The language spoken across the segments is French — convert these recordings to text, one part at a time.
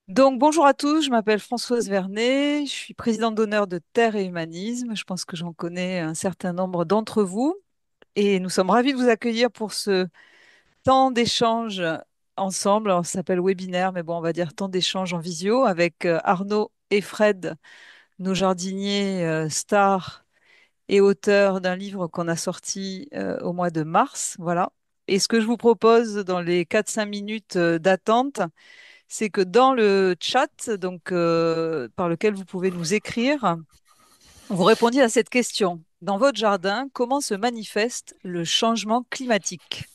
Donc, bonjour à tous, je m'appelle Françoise Vernet, je suis présidente d'honneur de Terre et Humanisme. Je pense que j'en connais un certain nombre d'entre vous et nous sommes ravis de vous accueillir pour ce temps d'échange ensemble. Alors, ça s'appelle webinaire, mais bon, on va dire temps d'échange en visio avec Arnaud et Fred, nos jardiniers stars et auteurs d'un livre qu'on a sorti au mois de mars. Voilà. Et ce que je vous propose dans les 4-5 minutes d'attente, c'est que dans le chat, donc par lequel vous pouvez nous écrire, vous répondiez à cette question. Dans votre jardin, comment se manifeste le changement climatique?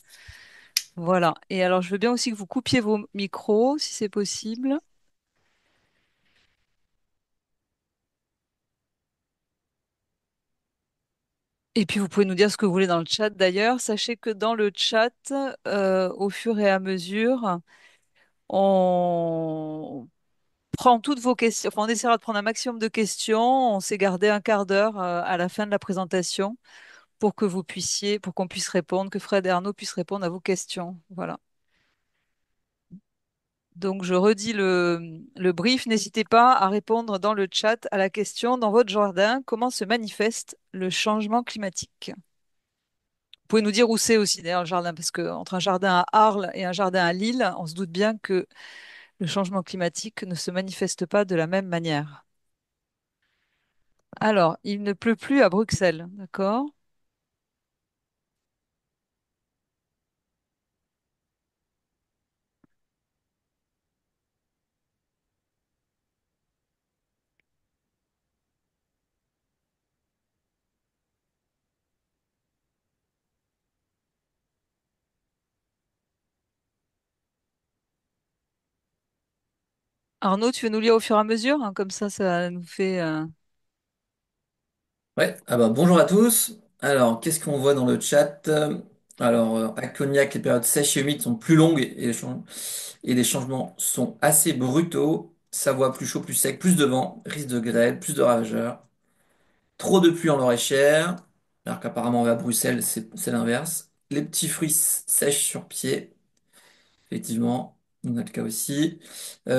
Voilà. Et alors, je veux bien aussi que vous coupiez vos micros, si c'est possible. Et puis, vous pouvez nous dire ce que vous voulez dans le chat d'ailleurs. Sachez que dans le chat, au fur et à mesure, on prend toutes vos questions. Enfin, on essaiera de prendre un maximum de questions. On s'est gardé un quart d'heure à la fin de la présentation pour que vous puissiez, pour qu'on puisse répondre, que Fred et Arnaud puissent répondre à vos questions. Voilà. Donc, je redis le brief. N'hésitez pas à répondre dans le chat à la question, dans votre jardin, comment se manifeste le changement climatique? Vous pouvez nous dire où c'est aussi, d'ailleurs, le jardin, parce que entre un jardin à Arles et un jardin à Lille, on se doute bien que le changement climatique ne se manifeste pas de la même manière. Alors, il ne pleut plus à Bruxelles, d'accord? Arnaud, tu veux nous lire au fur et à mesure, hein, comme ça nous fait. Ouais, ah bah bonjour à tous. Alors, qu'est-ce qu'on voit dans le chat? À Cognac, les périodes sèches et humides sont plus longues et les changements sont assez brutaux. Savoie, plus chaud, plus sec, plus de vent, risque de grêle, plus de ravageurs. Trop de pluie en Loir-et-Cher, alors qu'apparemment à Bruxelles, c'est l'inverse. Les petits fruits sèchent sur pied, effectivement, notre cas aussi. Plus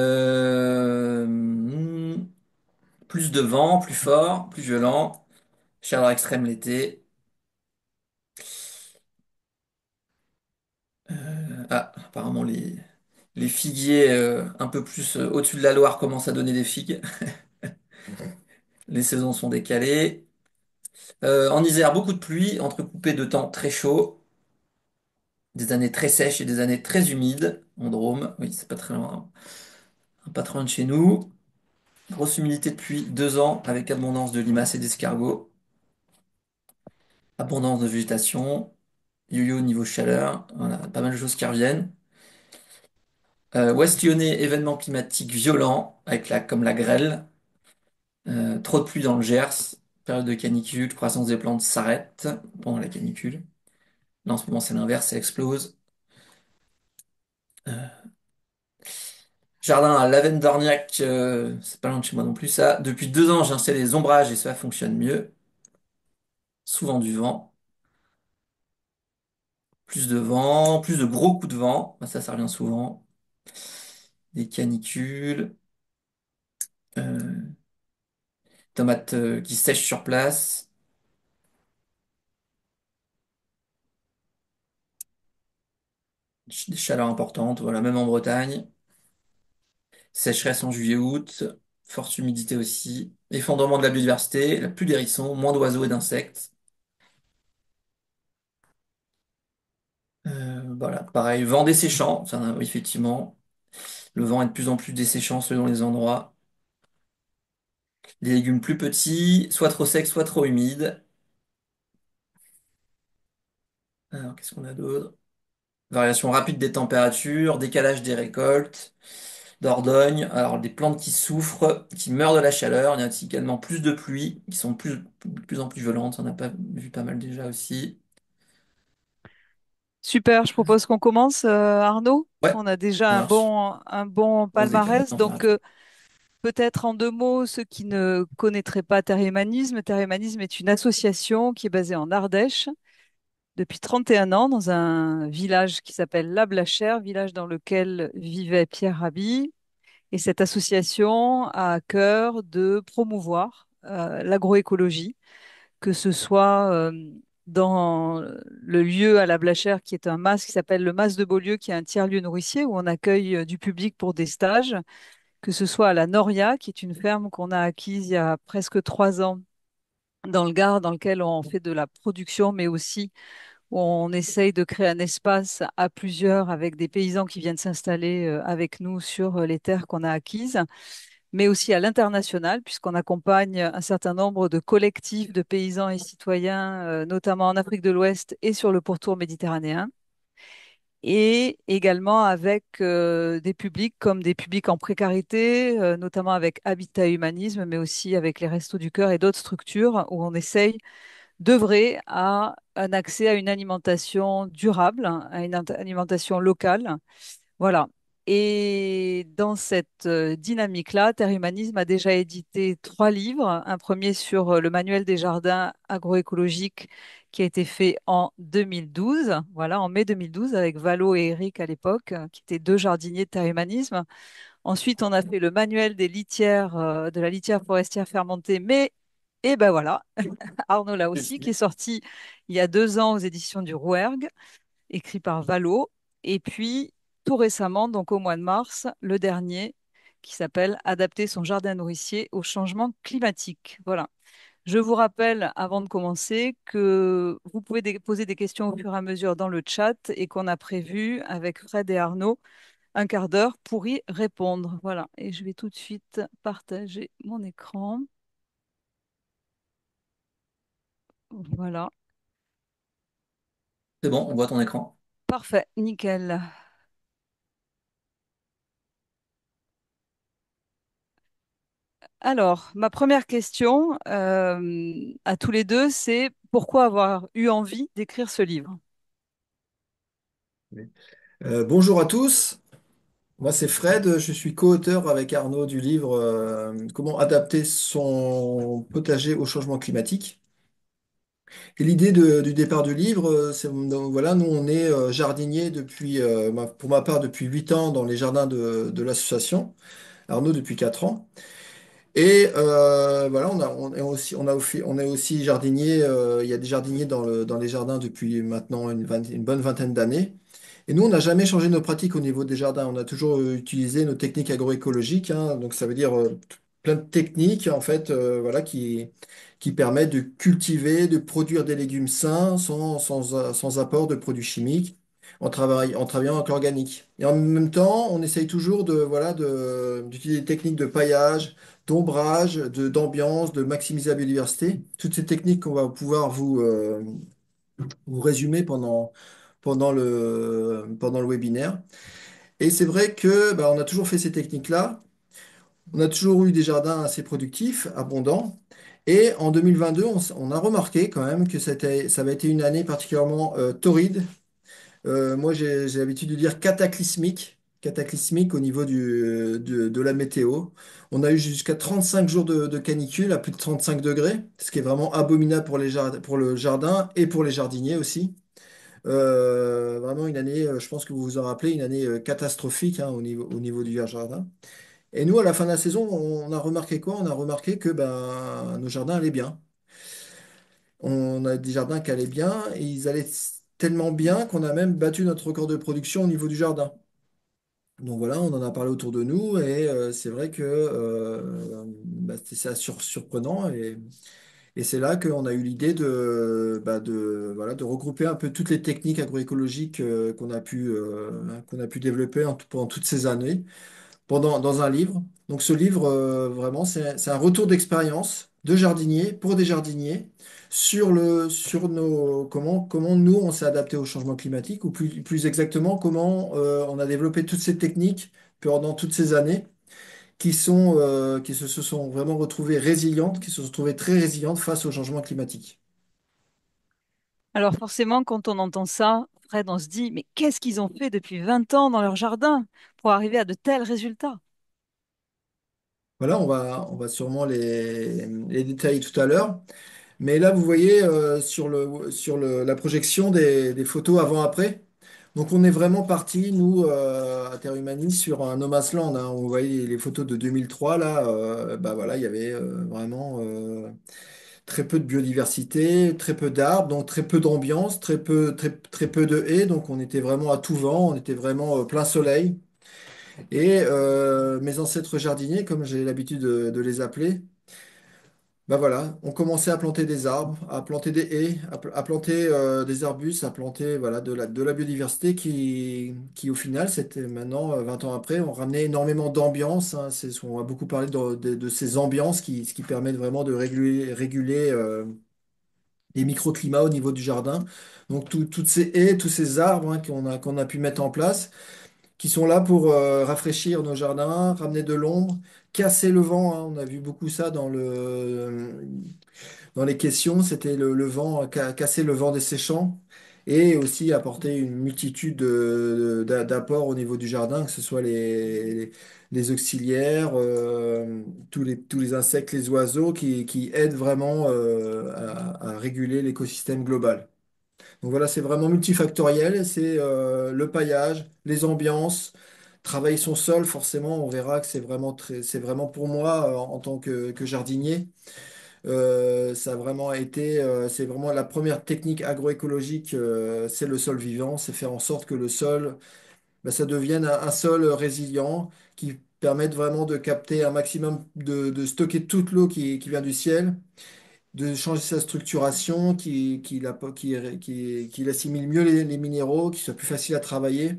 de vent, plus fort, plus violent. Chaleur extrême l'été. Apparemment, les figuiers un peu plus au-dessus de la Loire commencent à donner des figues. Les saisons sont décalées. En Isère, beaucoup de pluie, entrecoupées de temps très chauds, des années très sèches et des années très humides. En Drôme, oui, c'est pas très loin, hein, pas très loin de chez nous. Grosse humidité depuis 2 ans, avec abondance de limaces et d'escargots. Abondance de végétation. Yo-yo niveau chaleur. Voilà, pas mal de choses qui reviennent. Ouest lyonnais, événements climatiques violents, comme la grêle. Trop de pluie dans le Gers, période de canicule, croissance des plantes s'arrête pendant la canicule. Là, en ce moment, c'est l'inverse, elle explose. Jardin à Lavendorniac, c'est pas loin de chez moi non plus, ça. Depuis 2 ans, j'ai installé les ombrages et ça fonctionne mieux. Souvent du vent, plus de vent, plus de gros coups de vent. Bah, ça revient souvent. Des canicules, euh, tomates qui sèchent sur place, des chaleurs importantes, voilà, même en Bretagne. Sécheresse en juillet-août, forte humidité aussi, effondrement de la biodiversité, la pluie des hérissons, moins d'oiseaux et d'insectes. Voilà, pareil, vent desséchant, oui, effectivement, le vent est de plus en plus desséchant selon les endroits. Les légumes plus petits, soit trop secs, soit trop humides. Alors, qu'est-ce qu'on a d'autre? Variation rapide des températures, décalage des récoltes, d'ordogne. Alors, des plantes qui souffrent, qui meurent de la chaleur. Il y a aussi également plus de pluie, qui sont de plus en plus violentes. On a pas vu pas mal déjà aussi. Super, je propose qu'on commence, Arnaud. Ouais, On a déjà ça marche. un bon Grosse décalage de palmarès. Donc, température. peut-être en 2 mots, ceux qui ne connaîtraient pas Terre Humanisme. Terre Humanisme est une association qui est basée en Ardèche depuis 31 ans dans un village qui s'appelle La Blachère, village dans lequel vivait Pierre Rabhi. Et cette association a à cœur de promouvoir l'agroécologie, que ce soit dans le lieu à la Blachère, qui est un mas qui s'appelle le Mas de Beaulieu, qui est un tiers-lieu nourricier où on accueille du public pour des stages, que ce soit à la Noria, qui est une ferme qu'on a acquise il y a presque 3 ans dans le Gard, dans lequel on fait de la production, mais aussi où on essaye de créer un espace à plusieurs avec des paysans qui viennent s'installer avec nous sur les terres qu'on a acquises, mais aussi à l'international, puisqu'on accompagne un certain nombre de collectifs de paysans et citoyens, notamment en Afrique de l'Ouest et sur le pourtour méditerranéen. Et également avec des publics comme des publics en précarité, notamment avec Habitat et Humanisme, mais aussi avec les Restos du Cœur et d'autres structures où on essaye d'œuvrer à un accès à une alimentation durable, à une alimentation locale. Voilà. Et dans cette dynamique-là, Terre Humanisme a déjà édité 3 livres. Un premier sur le manuel des jardins agroécologiques qui a été fait en 2012, voilà, en mai 2012, avec Valo et Eric à l'époque, qui étaient 2 jardiniers de Terre Humanisme. Ensuite, on a fait le manuel des litières, de la litière forestière fermentée, mais, et ben voilà, Arnaud là aussi, qui est sorti il y a 2 ans aux éditions du Rouergue, écrit par Valo. Et puis, tout récemment, donc au mois de mars, le dernier, qui s'appelle Adapter son jardin nourricier au changement climatique. Voilà. Je vous rappelle, avant de commencer, que vous pouvez poser des questions au fur et à mesure dans le chat et qu'on a prévu, avec Fred et Arnaud, un quart d'heure pour y répondre. Voilà. Et je vais tout de suite partager mon écran. Voilà. C'est bon, on voit ton écran. Parfait, nickel. Alors, ma première question à tous les deux, c'est pourquoi avoir eu envie d'écrire ce livre? Oui. Bonjour à tous, moi c'est Fred, je suis co-auteur avec Arnaud du livre Comment adapter son potager au changement climatique. Et l'idée du départ du livre, c'est donc, voilà, nous on est jardiniers depuis, pour ma part depuis 8 ans dans les jardins de l'association, Arnaud depuis 4 ans. Et voilà, on est aussi jardinier, il y a des jardiniers dans les jardins depuis maintenant une bonne vingtaine d'années. Et nous, on n'a jamais changé nos pratiques au niveau des jardins. On a toujours utilisé nos techniques agroécologiques, hein. Donc ça veut dire plein de techniques en fait, voilà, qui permettent de cultiver, de produire des légumes sains sans apport de produits chimiques, en travaillant avec l'organique. Et en même temps, on essaye toujours d'utiliser des techniques de paillage, d'ombrage, d'ambiance, de maximiser la biodiversité. Toutes ces techniques qu'on va pouvoir vous résumer pendant le webinaire. Et c'est vrai que on a toujours fait ces techniques-là. On a toujours eu des jardins assez productifs, abondants. Et en 2022, on a remarqué quand même que ça avait été une année particulièrement torride. Moi, j'ai l'habitude de dire cataclysmique au niveau de la météo. On a eu jusqu'à 35 jours de canicule à plus de 35 degrés, ce qui est vraiment abominable pour le jardin et pour les jardiniers aussi. Vraiment une année, je pense que vous vous en rappelez, une année catastrophique, hein, au niveau du jardin. Et nous, à la fin de la saison, on a remarqué quoi? On a remarqué que nos jardins allaient bien. On a des jardins qui allaient bien et ils allaient tellement bien qu'on a même battu notre record de production au niveau du jardin. Donc voilà, on en a parlé autour de nous et c'est vrai que c'est assez surprenant et c'est là qu'on a eu l'idée voilà, de regrouper un peu toutes les techniques agroécologiques qu'on a pu développer pendant toutes ces années dans un livre. Donc ce livre, vraiment, c'est un retour d'expérience de jardinier pour des jardiniers sur comment nous, on s'est adapté au changement climatique, ou plus exactement, comment on a développé toutes ces techniques pendant toutes ces années qui se sont vraiment retrouvées résilientes, qui se sont retrouvées très résilientes face au changement climatique. Alors forcément, quand on entend ça, Fred, on se dit, mais qu'est-ce qu'ils ont fait depuis 20 ans dans leur jardin pour arriver à de tels résultats? Voilà, on va sûrement les détailler tout à l'heure. Mais là, vous voyez la projection des photos avant-après. Donc on est vraiment parti, nous, à Terre Humaniste, sur un no man's land, hein. On voyait les photos de 2003, là, bah voilà, il y avait vraiment très peu de biodiversité, très peu d'arbres, donc très peu d'ambiance, très peu de haies. Donc on était vraiment à tout vent, on était vraiment plein soleil. Et mes ancêtres jardiniers, comme j'ai l'habitude de les appeler, bah voilà, on commençait à planter des arbres, à planter des haies, à planter des arbustes, à planter voilà, de la biodiversité qui au final, c'était maintenant, 20 ans après, on ramenait énormément d'ambiance, hein. On a beaucoup parlé de ces ambiances ce qui permettent vraiment de réguler les microclimats au niveau du jardin. Donc toutes ces haies, tous ces arbres, hein, qu'on a pu mettre en place, qui sont là pour rafraîchir nos jardins, ramener de l'ombre, casser le vent, hein. On a vu beaucoup ça dans les questions, c'était le vent, casser le vent des séchants et aussi apporter une multitude d'apports au niveau du jardin, que ce soit les auxiliaires, tous les insectes, les oiseaux qui aident vraiment à réguler l'écosystème global. Donc voilà, c'est vraiment multifactoriel, c'est le paillage, les ambiances. Travailler son sol, forcément, on verra que c'est vraiment pour moi, en tant que jardinier. Ça a vraiment été, c'est vraiment la première technique agroécologique, c'est le sol vivant, c'est faire en sorte que le sol, bah, ça devienne un sol résilient qui permette vraiment de capter un maximum, de stocker toute l'eau qui vient du ciel, de changer sa structuration, qui assimile mieux les minéraux, qui soit plus facile à travailler.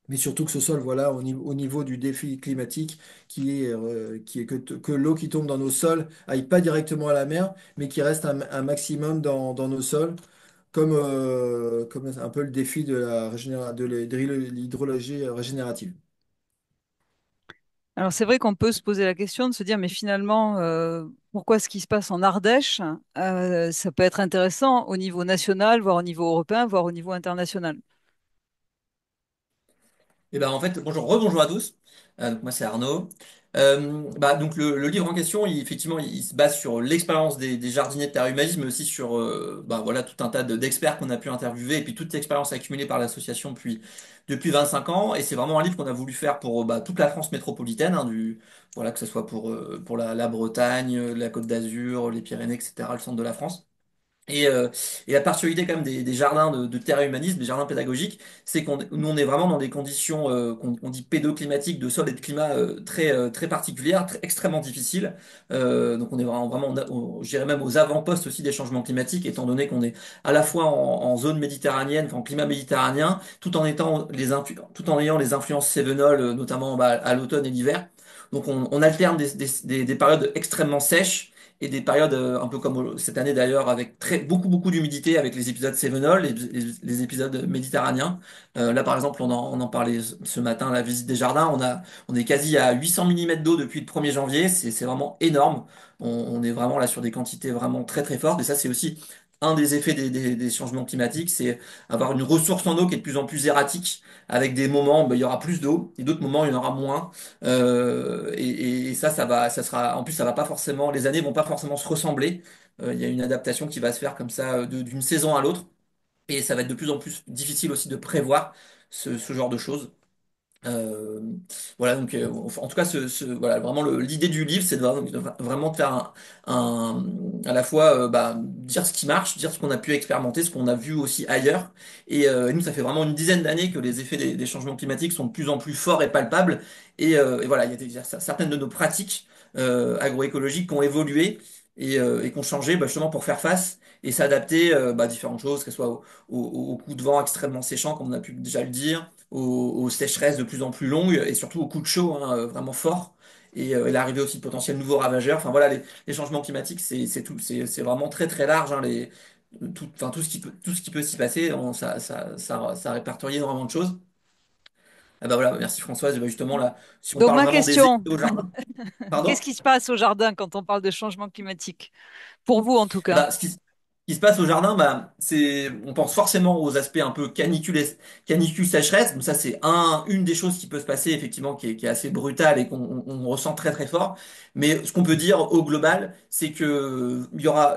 Mais surtout que ce sol, voilà, au niveau du défi climatique, qui est que l'eau qui tombe dans nos sols aille pas directement à la mer, mais qui reste un maximum dans nos sols, comme un peu le défi de l'hydrologie régénérative. Alors c'est vrai qu'on peut se poser la question de se dire, mais finalement, pourquoi ce qui se passe en Ardèche, ça peut être intéressant au niveau national, voire au niveau européen, voire au niveau international. Et ben en fait, rebonjour à tous. Donc moi c'est Arnaud. Donc le livre en question, effectivement, il se base sur l'expérience des jardiniers de terre humanisme, mais aussi sur voilà tout un tas d'experts qu'on a pu interviewer et puis toute l'expérience accumulée par l'association depuis 25 ans. Et c'est vraiment un livre qu'on a voulu faire pour toute la France métropolitaine, hein, voilà que ce soit pour la Bretagne, la Côte d'Azur, les Pyrénées, etc., le centre de la France. Et, euh, et la particularité quand même des jardins de terre humanisme, des jardins pédagogiques, c'est nous on est vraiment dans des conditions qu'on dit pédoclimatiques de sol et de climat très particulières, extrêmement difficiles. Donc on est vraiment je dirais même aux avant-postes aussi des changements climatiques, étant donné qu'on est à la fois en zone méditerranéenne, enfin, en climat méditerranéen, tout en ayant les influences cévenoles, notamment à l'automne et l'hiver. Donc on alterne des périodes extrêmement sèches et des périodes un peu comme cette année d'ailleurs avec beaucoup d'humidité avec les épisodes cévenols, les épisodes méditerranéens. Là par exemple on en parlait ce matin, la visite des jardins, on est quasi à 800 millimètres d'eau depuis le 1er janvier, c'est vraiment énorme. On est vraiment là sur des quantités vraiment très fortes et ça c'est aussi un des effets des changements climatiques, c'est avoir une ressource en eau qui est de plus en plus erratique, avec des moments il y aura plus d'eau et d'autres moments il y en aura moins. Et ça sera, en plus, ça va pas forcément, les années vont pas forcément se ressembler. Il y a une adaptation qui va se faire comme ça d'une saison à l'autre, et ça va être de plus en plus difficile aussi de prévoir ce genre de choses. Euh, voilà, donc en tout cas, voilà, vraiment l'idée du livre, c'est vraiment de faire à la fois dire ce qui marche, dire ce qu'on a pu expérimenter, ce qu'on a vu aussi ailleurs. Et nous, ça fait vraiment une dizaine d'années que les effets des changements climatiques sont de plus en plus forts et palpables. Et voilà, il y a certaines de nos pratiques agroécologiques qui ont évolué et qui ont changé justement pour faire face et s'adapter à différentes choses, que ce soit aux coups de vent extrêmement séchants, comme on a pu déjà le dire aux sécheresses de plus en plus longues et surtout aux coups de chaud vraiment forts et l'arrivée aussi de potentiels nouveaux ravageurs. Enfin voilà, les changements climatiques, c'est vraiment très large. Hein, tout ce qui peut s'y passer, ça a répertorié énormément de choses. Ah bah voilà, merci Françoise. Et bah justement là, si on Donc parle ma vraiment des effets question, au jardin, qu'est-ce pardon? qui se passe au jardin quand on parle de changement climatique? Pour vous en tout Ah cas. bah, ce qui se passe au jardin, on pense forcément aux aspects un peu canicule sécheresse. Donc ça, c'est une des choses qui peut se passer effectivement, qui est assez brutale et qu'on ressent très fort. Mais ce qu'on peut dire au global, c'est que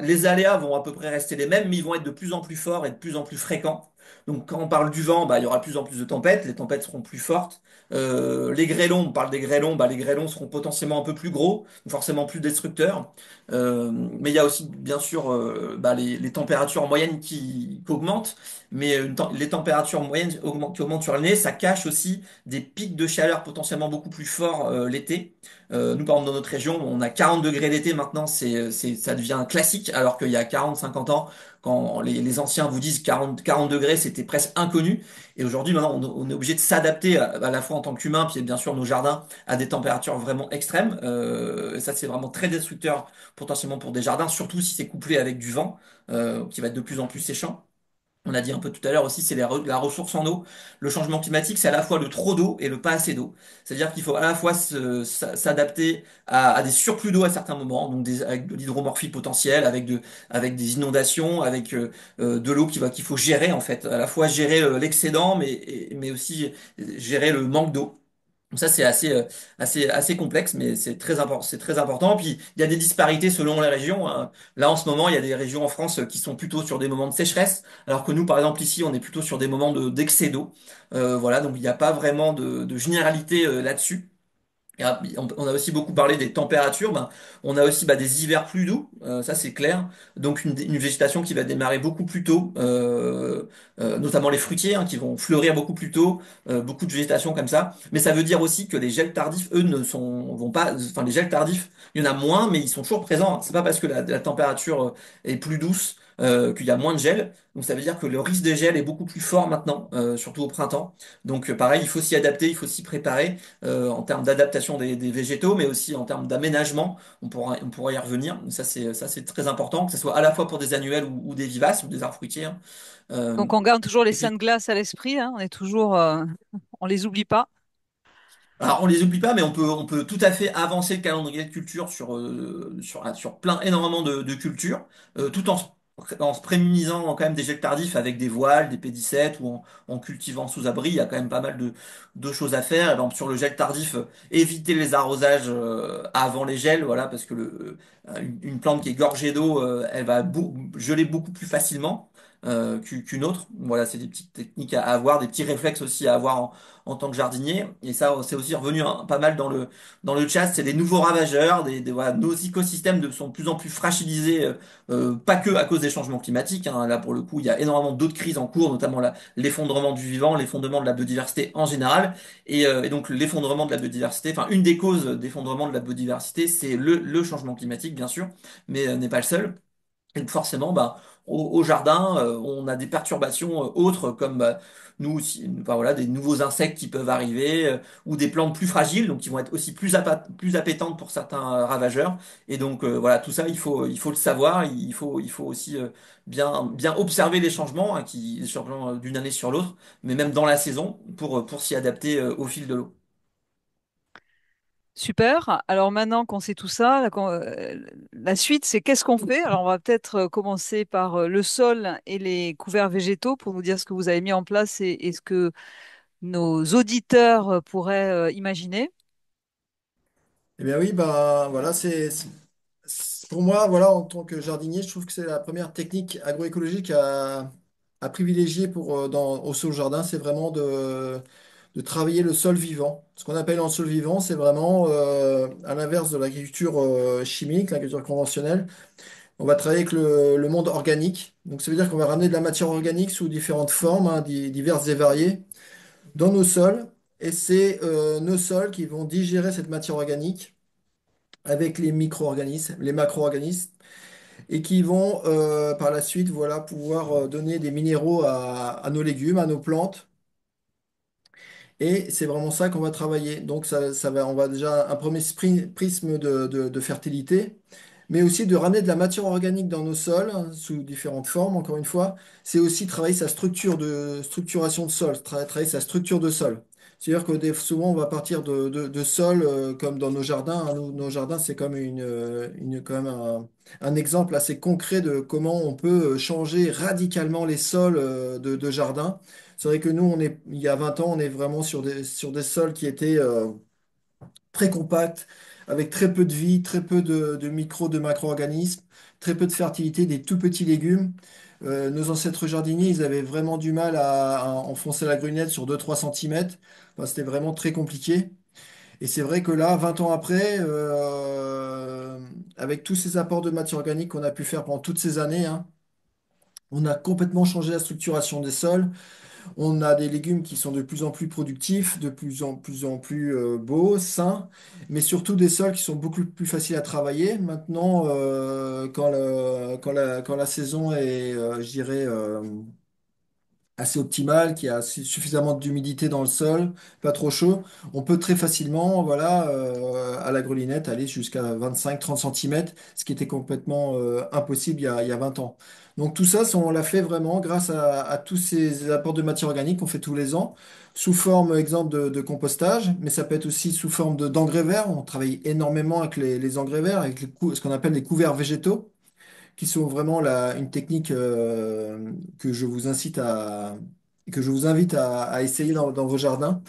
les aléas vont à peu près rester les mêmes, mais ils vont être de plus en plus forts et de plus en plus fréquents. Donc quand on parle du vent, bah, il y aura de plus en plus de tempêtes, les tempêtes seront plus fortes. Les grêlons, on parle des grêlons, bah, les grêlons seront potentiellement un peu plus gros, forcément plus destructeurs. Mais il y a aussi bien sûr bah, les températures moyennes qui augmentent, mais les températures moyennes qui augmentent sur l'année, ça cache aussi des pics de chaleur potentiellement beaucoup plus forts l'été. Nous, par exemple, dans notre région, on a 40 degrés l'été maintenant, ça devient un classique, alors qu'il y a 40, 50 ans, quand les anciens vous disent 40 degrés, c'était presque inconnu. Et aujourd'hui, maintenant, on est obligé de s'adapter à la fois en tant qu'humain, puis bien sûr nos jardins, à des températures vraiment extrêmes. Et ça, c'est vraiment très destructeur potentiellement pour des jardins, surtout si c'est couplé avec du vent, qui va être de plus en plus séchant. On a dit un peu tout à l'heure aussi, c'est la ressource en eau. Le changement climatique, c'est à la fois le trop d'eau et le pas assez d'eau. C'est-à-dire qu'il faut à la fois s'adapter à des surplus d'eau à certains moments, donc avec de l'hydromorphie potentielle, avec des inondations, avec de l'eau qu'il faut gérer en fait. À la fois gérer l'excédent, mais aussi gérer le manque d'eau. Donc ça, c'est assez complexe, mais c'est très important. Puis, il y a des disparités selon les régions, hein. Là, en ce moment, il y a des régions en France qui sont plutôt sur des moments de sécheresse, alors que nous, par exemple, ici, on est plutôt sur des moments d'excès d'eau. Voilà, donc il n'y a pas vraiment de généralité là-dessus. On a aussi beaucoup parlé des températures. Ben, on a aussi des hivers plus doux, ça c'est clair. Donc une végétation qui va démarrer beaucoup plus tôt, notamment les fruitiers hein, qui vont fleurir beaucoup plus tôt, beaucoup de végétation comme ça. Mais ça veut dire aussi que les gels tardifs, eux, ne sont vont pas. Enfin, les gels tardifs, il y en a moins, mais ils sont toujours présents, hein. C'est pas parce que la température est plus douce qu'il y a moins de gel. Donc ça veut dire que le risque de gel est beaucoup plus fort maintenant, surtout au printemps. Donc pareil, il faut s'y adapter, il faut s'y préparer en termes d'adaptation des végétaux, mais aussi en termes d'aménagement. On pourra y revenir. Ça c'est très important, que ce soit à la fois pour des annuels ou des vivaces ou des arbres fruitiers, hein. Euh, Donc on garde toujours les et puis, saintes glaces à l'esprit, hein, on est toujours, on les oublie pas. alors on les oublie pas, mais on peut tout à fait avancer le calendrier de culture sur énormément de cultures, tout en se prémunisant quand même des gels tardifs avec des voiles, des pédicettes ou en cultivant sous abri. Il y a quand même pas mal de choses à faire. Par exemple, sur le gel tardif, éviter les arrosages avant les gels, voilà, parce que une plante qui est gorgée d'eau, elle va geler beaucoup plus facilement qu'une autre. Voilà, c'est des petites techniques à avoir, des petits réflexes aussi à avoir en tant que jardinier. Et ça, c'est aussi revenu hein, pas mal dans le chat. C'est des nouveaux ravageurs, voilà, nos écosystèmes sont de plus en plus fragilisés, pas que à cause des changements climatiques, hein. Là, pour le coup, il y a énormément d'autres crises en cours, notamment l'effondrement du vivant, l'effondrement de la biodiversité en général. Et donc, l'effondrement de la biodiversité, enfin, une des causes d'effondrement de la biodiversité, c'est le changement climatique, bien sûr, mais n'est pas le seul. Et donc forcément, au jardin, on a des perturbations autres comme nous aussi, enfin, voilà, des nouveaux insectes qui peuvent arriver ou des plantes plus fragiles, donc qui vont être aussi plus appétentes pour certains ravageurs. Et donc voilà, tout ça, il faut le savoir. Il faut aussi bien observer les changements, hein, les changements d'une année sur l'autre, mais même dans la saison pour s'y adapter au fil de l'eau. Super. Alors maintenant qu'on sait tout ça, la suite, c'est qu'est-ce qu'on fait? Alors on va peut-être commencer par le sol et les couverts végétaux pour nous dire ce que vous avez mis en place et ce que nos auditeurs pourraient imaginer. Eh bien oui, bah voilà, pour moi, voilà, en tant que jardinier, je trouve que c'est la première technique agroécologique à privilégier au sol jardin, c'est vraiment de travailler le sol vivant. Ce qu'on appelle un sol vivant, c'est vraiment à l'inverse de l'agriculture chimique, l'agriculture conventionnelle. On va travailler avec le monde organique. Donc ça veut dire qu'on va ramener de la matière organique sous différentes formes, hein, diverses et variées, dans nos sols. Et c'est nos sols qui vont digérer cette matière organique avec les micro-organismes, les macro-organismes, et qui vont par la suite voilà, pouvoir donner des minéraux à nos légumes, à nos plantes. Et c'est vraiment ça qu'on va travailler. Donc on va déjà un premier prisme de fertilité, mais aussi de ramener de la matière organique dans nos sols hein, sous différentes formes, encore une fois. C'est aussi travailler sa structuration de sol, travailler sa structure de sol. C'est-à-dire que souvent on va partir de sols comme dans nos jardins, hein. Nos jardins, c'est comme quand même un exemple assez concret de comment on peut changer radicalement les sols de jardin. C'est vrai que nous, il y a 20 ans, on est vraiment sur des sols qui étaient très compact, avec très peu de vie, très peu de de macro-organismes, très peu de fertilité, des tout petits légumes. Nos ancêtres jardiniers, ils avaient vraiment du mal à enfoncer la grunette sur 2-3 cm. Enfin, c'était vraiment très compliqué. Et c'est vrai que là, 20 ans après, avec tous ces apports de matière organique qu'on a pu faire pendant toutes ces années, hein, on a complètement changé la structuration des sols. On a des légumes qui sont de plus en plus productifs, de plus en plus beaux, sains, mais surtout des sols qui sont beaucoup plus faciles à travailler. Maintenant, quand la saison est, je dirais, assez optimale, qui a suffisamment d'humidité dans le sol, pas trop chaud, on peut très facilement, voilà, à la grelinette, aller jusqu'à 25-30 cm, ce qui était complètement impossible il y a 20 ans. Donc tout ça, on l'a fait vraiment grâce à tous ces apports de matière organique qu'on fait tous les ans, sous forme, exemple, de compostage, mais ça peut être aussi sous forme d'engrais verts. On travaille énormément avec les engrais verts, avec ce qu'on appelle les couverts végétaux qui sont vraiment une technique que je vous incite que je vous invite à essayer dans vos jardins,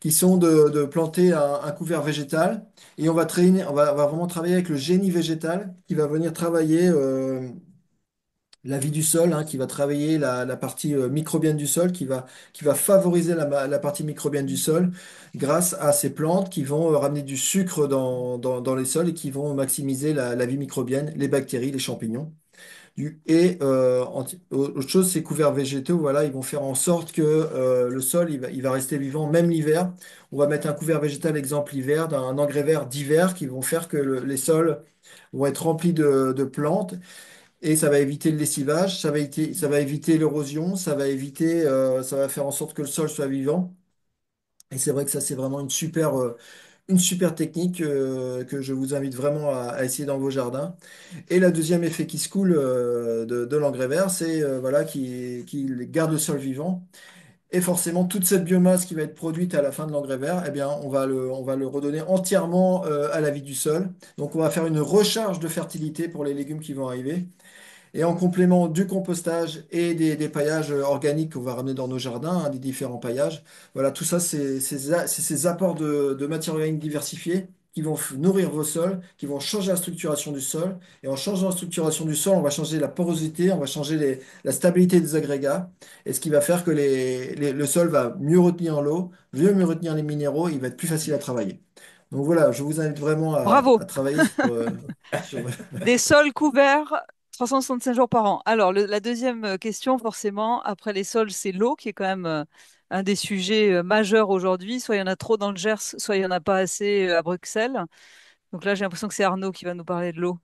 qui sont de planter un couvert végétal et on va vraiment travailler avec le génie végétal qui va venir travailler la vie du sol, hein, qui va travailler la partie microbienne du sol, qui va favoriser la partie microbienne du sol grâce à ces plantes qui vont ramener du sucre dans les sols et qui vont maximiser la vie microbienne, les bactéries, les champignons. Autre chose, ces couverts végétaux, voilà, ils vont faire en sorte que le sol, il va rester vivant même l'hiver. On va mettre un couvert végétal, exemple l'hiver, d'un engrais vert d'hiver qui vont faire que les sols vont être remplis de plantes et ça va éviter le lessivage, ça va éviter l'érosion, ça va faire en sorte que le sol soit vivant. Et c'est vrai que ça, c'est vraiment une super technique que je vous invite vraiment à essayer dans vos jardins. Et le deuxième effet qui se coule de l'engrais vert, c'est voilà, qui garde le sol vivant. Et forcément, toute cette biomasse qui va être produite à la fin de l'engrais vert, eh bien, on va le redonner entièrement à la vie du sol. Donc, on va faire une recharge de fertilité pour les légumes qui vont arriver. Et en complément du compostage et des paillages organiques qu'on va ramener dans nos jardins, hein, des différents paillages, voilà, tout ça, c'est ces apports de matière organique diversifiée qui vont nourrir vos sols, qui vont changer la structuration du sol. Et en changeant la structuration du sol, on va changer la porosité, on va changer la stabilité des agrégats. Et ce qui va faire que le sol va mieux retenir l'eau, mieux retenir les minéraux, il va être plus facile à travailler. Donc voilà, je vous invite vraiment Bravo. à travailler sur Des sols couverts 365 jours par an. Alors, la deuxième question, forcément, après les sols, c'est l'eau, qui est quand même un des sujets majeurs aujourd'hui. Soit il y en a trop dans le Gers, soit il n'y en a pas assez à Bruxelles. Donc là, j'ai l'impression que c'est Arnaud qui va nous parler de l'eau.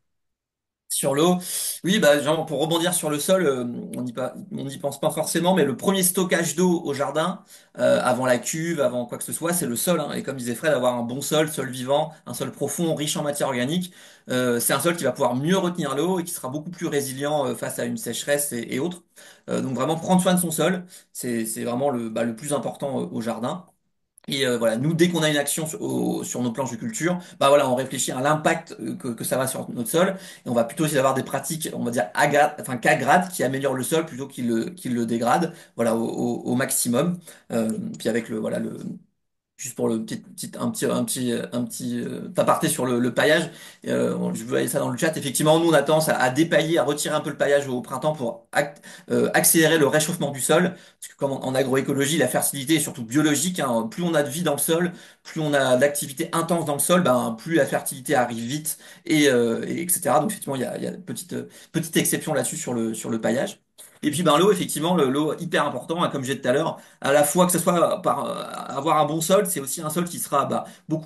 Sur l'eau, oui, bah, genre, pour rebondir sur le sol, on n'y pense pas forcément, mais le premier stockage d'eau au jardin, avant la cuve, avant quoi que ce soit, c'est le sol, hein. Et comme disait Fred, avoir un bon sol vivant, un sol profond, riche en matière organique, c'est un sol qui va pouvoir mieux retenir l'eau et qui sera beaucoup plus résilient face à une sécheresse et autres. Donc vraiment prendre soin de son sol, c'est vraiment le plus important au jardin. Et voilà, nous, dès qu'on a une action sur nos planches de culture, bah voilà, on réfléchit à l'impact que ça va sur notre sol, et on va plutôt essayer d'avoir des pratiques, on va dire, enfin, qu'agrade, qui améliorent le sol plutôt qu'il le dégrade, voilà, au maximum. Puis avec voilà, juste pour le un petit aparté sur le paillage, je voyais ça dans le chat. Effectivement, nous on a tendance à dépailler, à retirer un peu le paillage au printemps pour accélérer le réchauffement du sol. Parce que comme en agroécologie, la fertilité est surtout biologique, hein. Plus on a de vie dans le sol, plus on a d'activité intense dans le sol, ben plus la fertilité arrive vite et etc. Donc effectivement, il y a une petite exception là-dessus sur le paillage. Et puis ben l'eau, effectivement, l'eau hyper important, hein, comme j'ai dit tout à l'heure, à la fois que ce soit par avoir un bon sol, c'est aussi un sol qui sera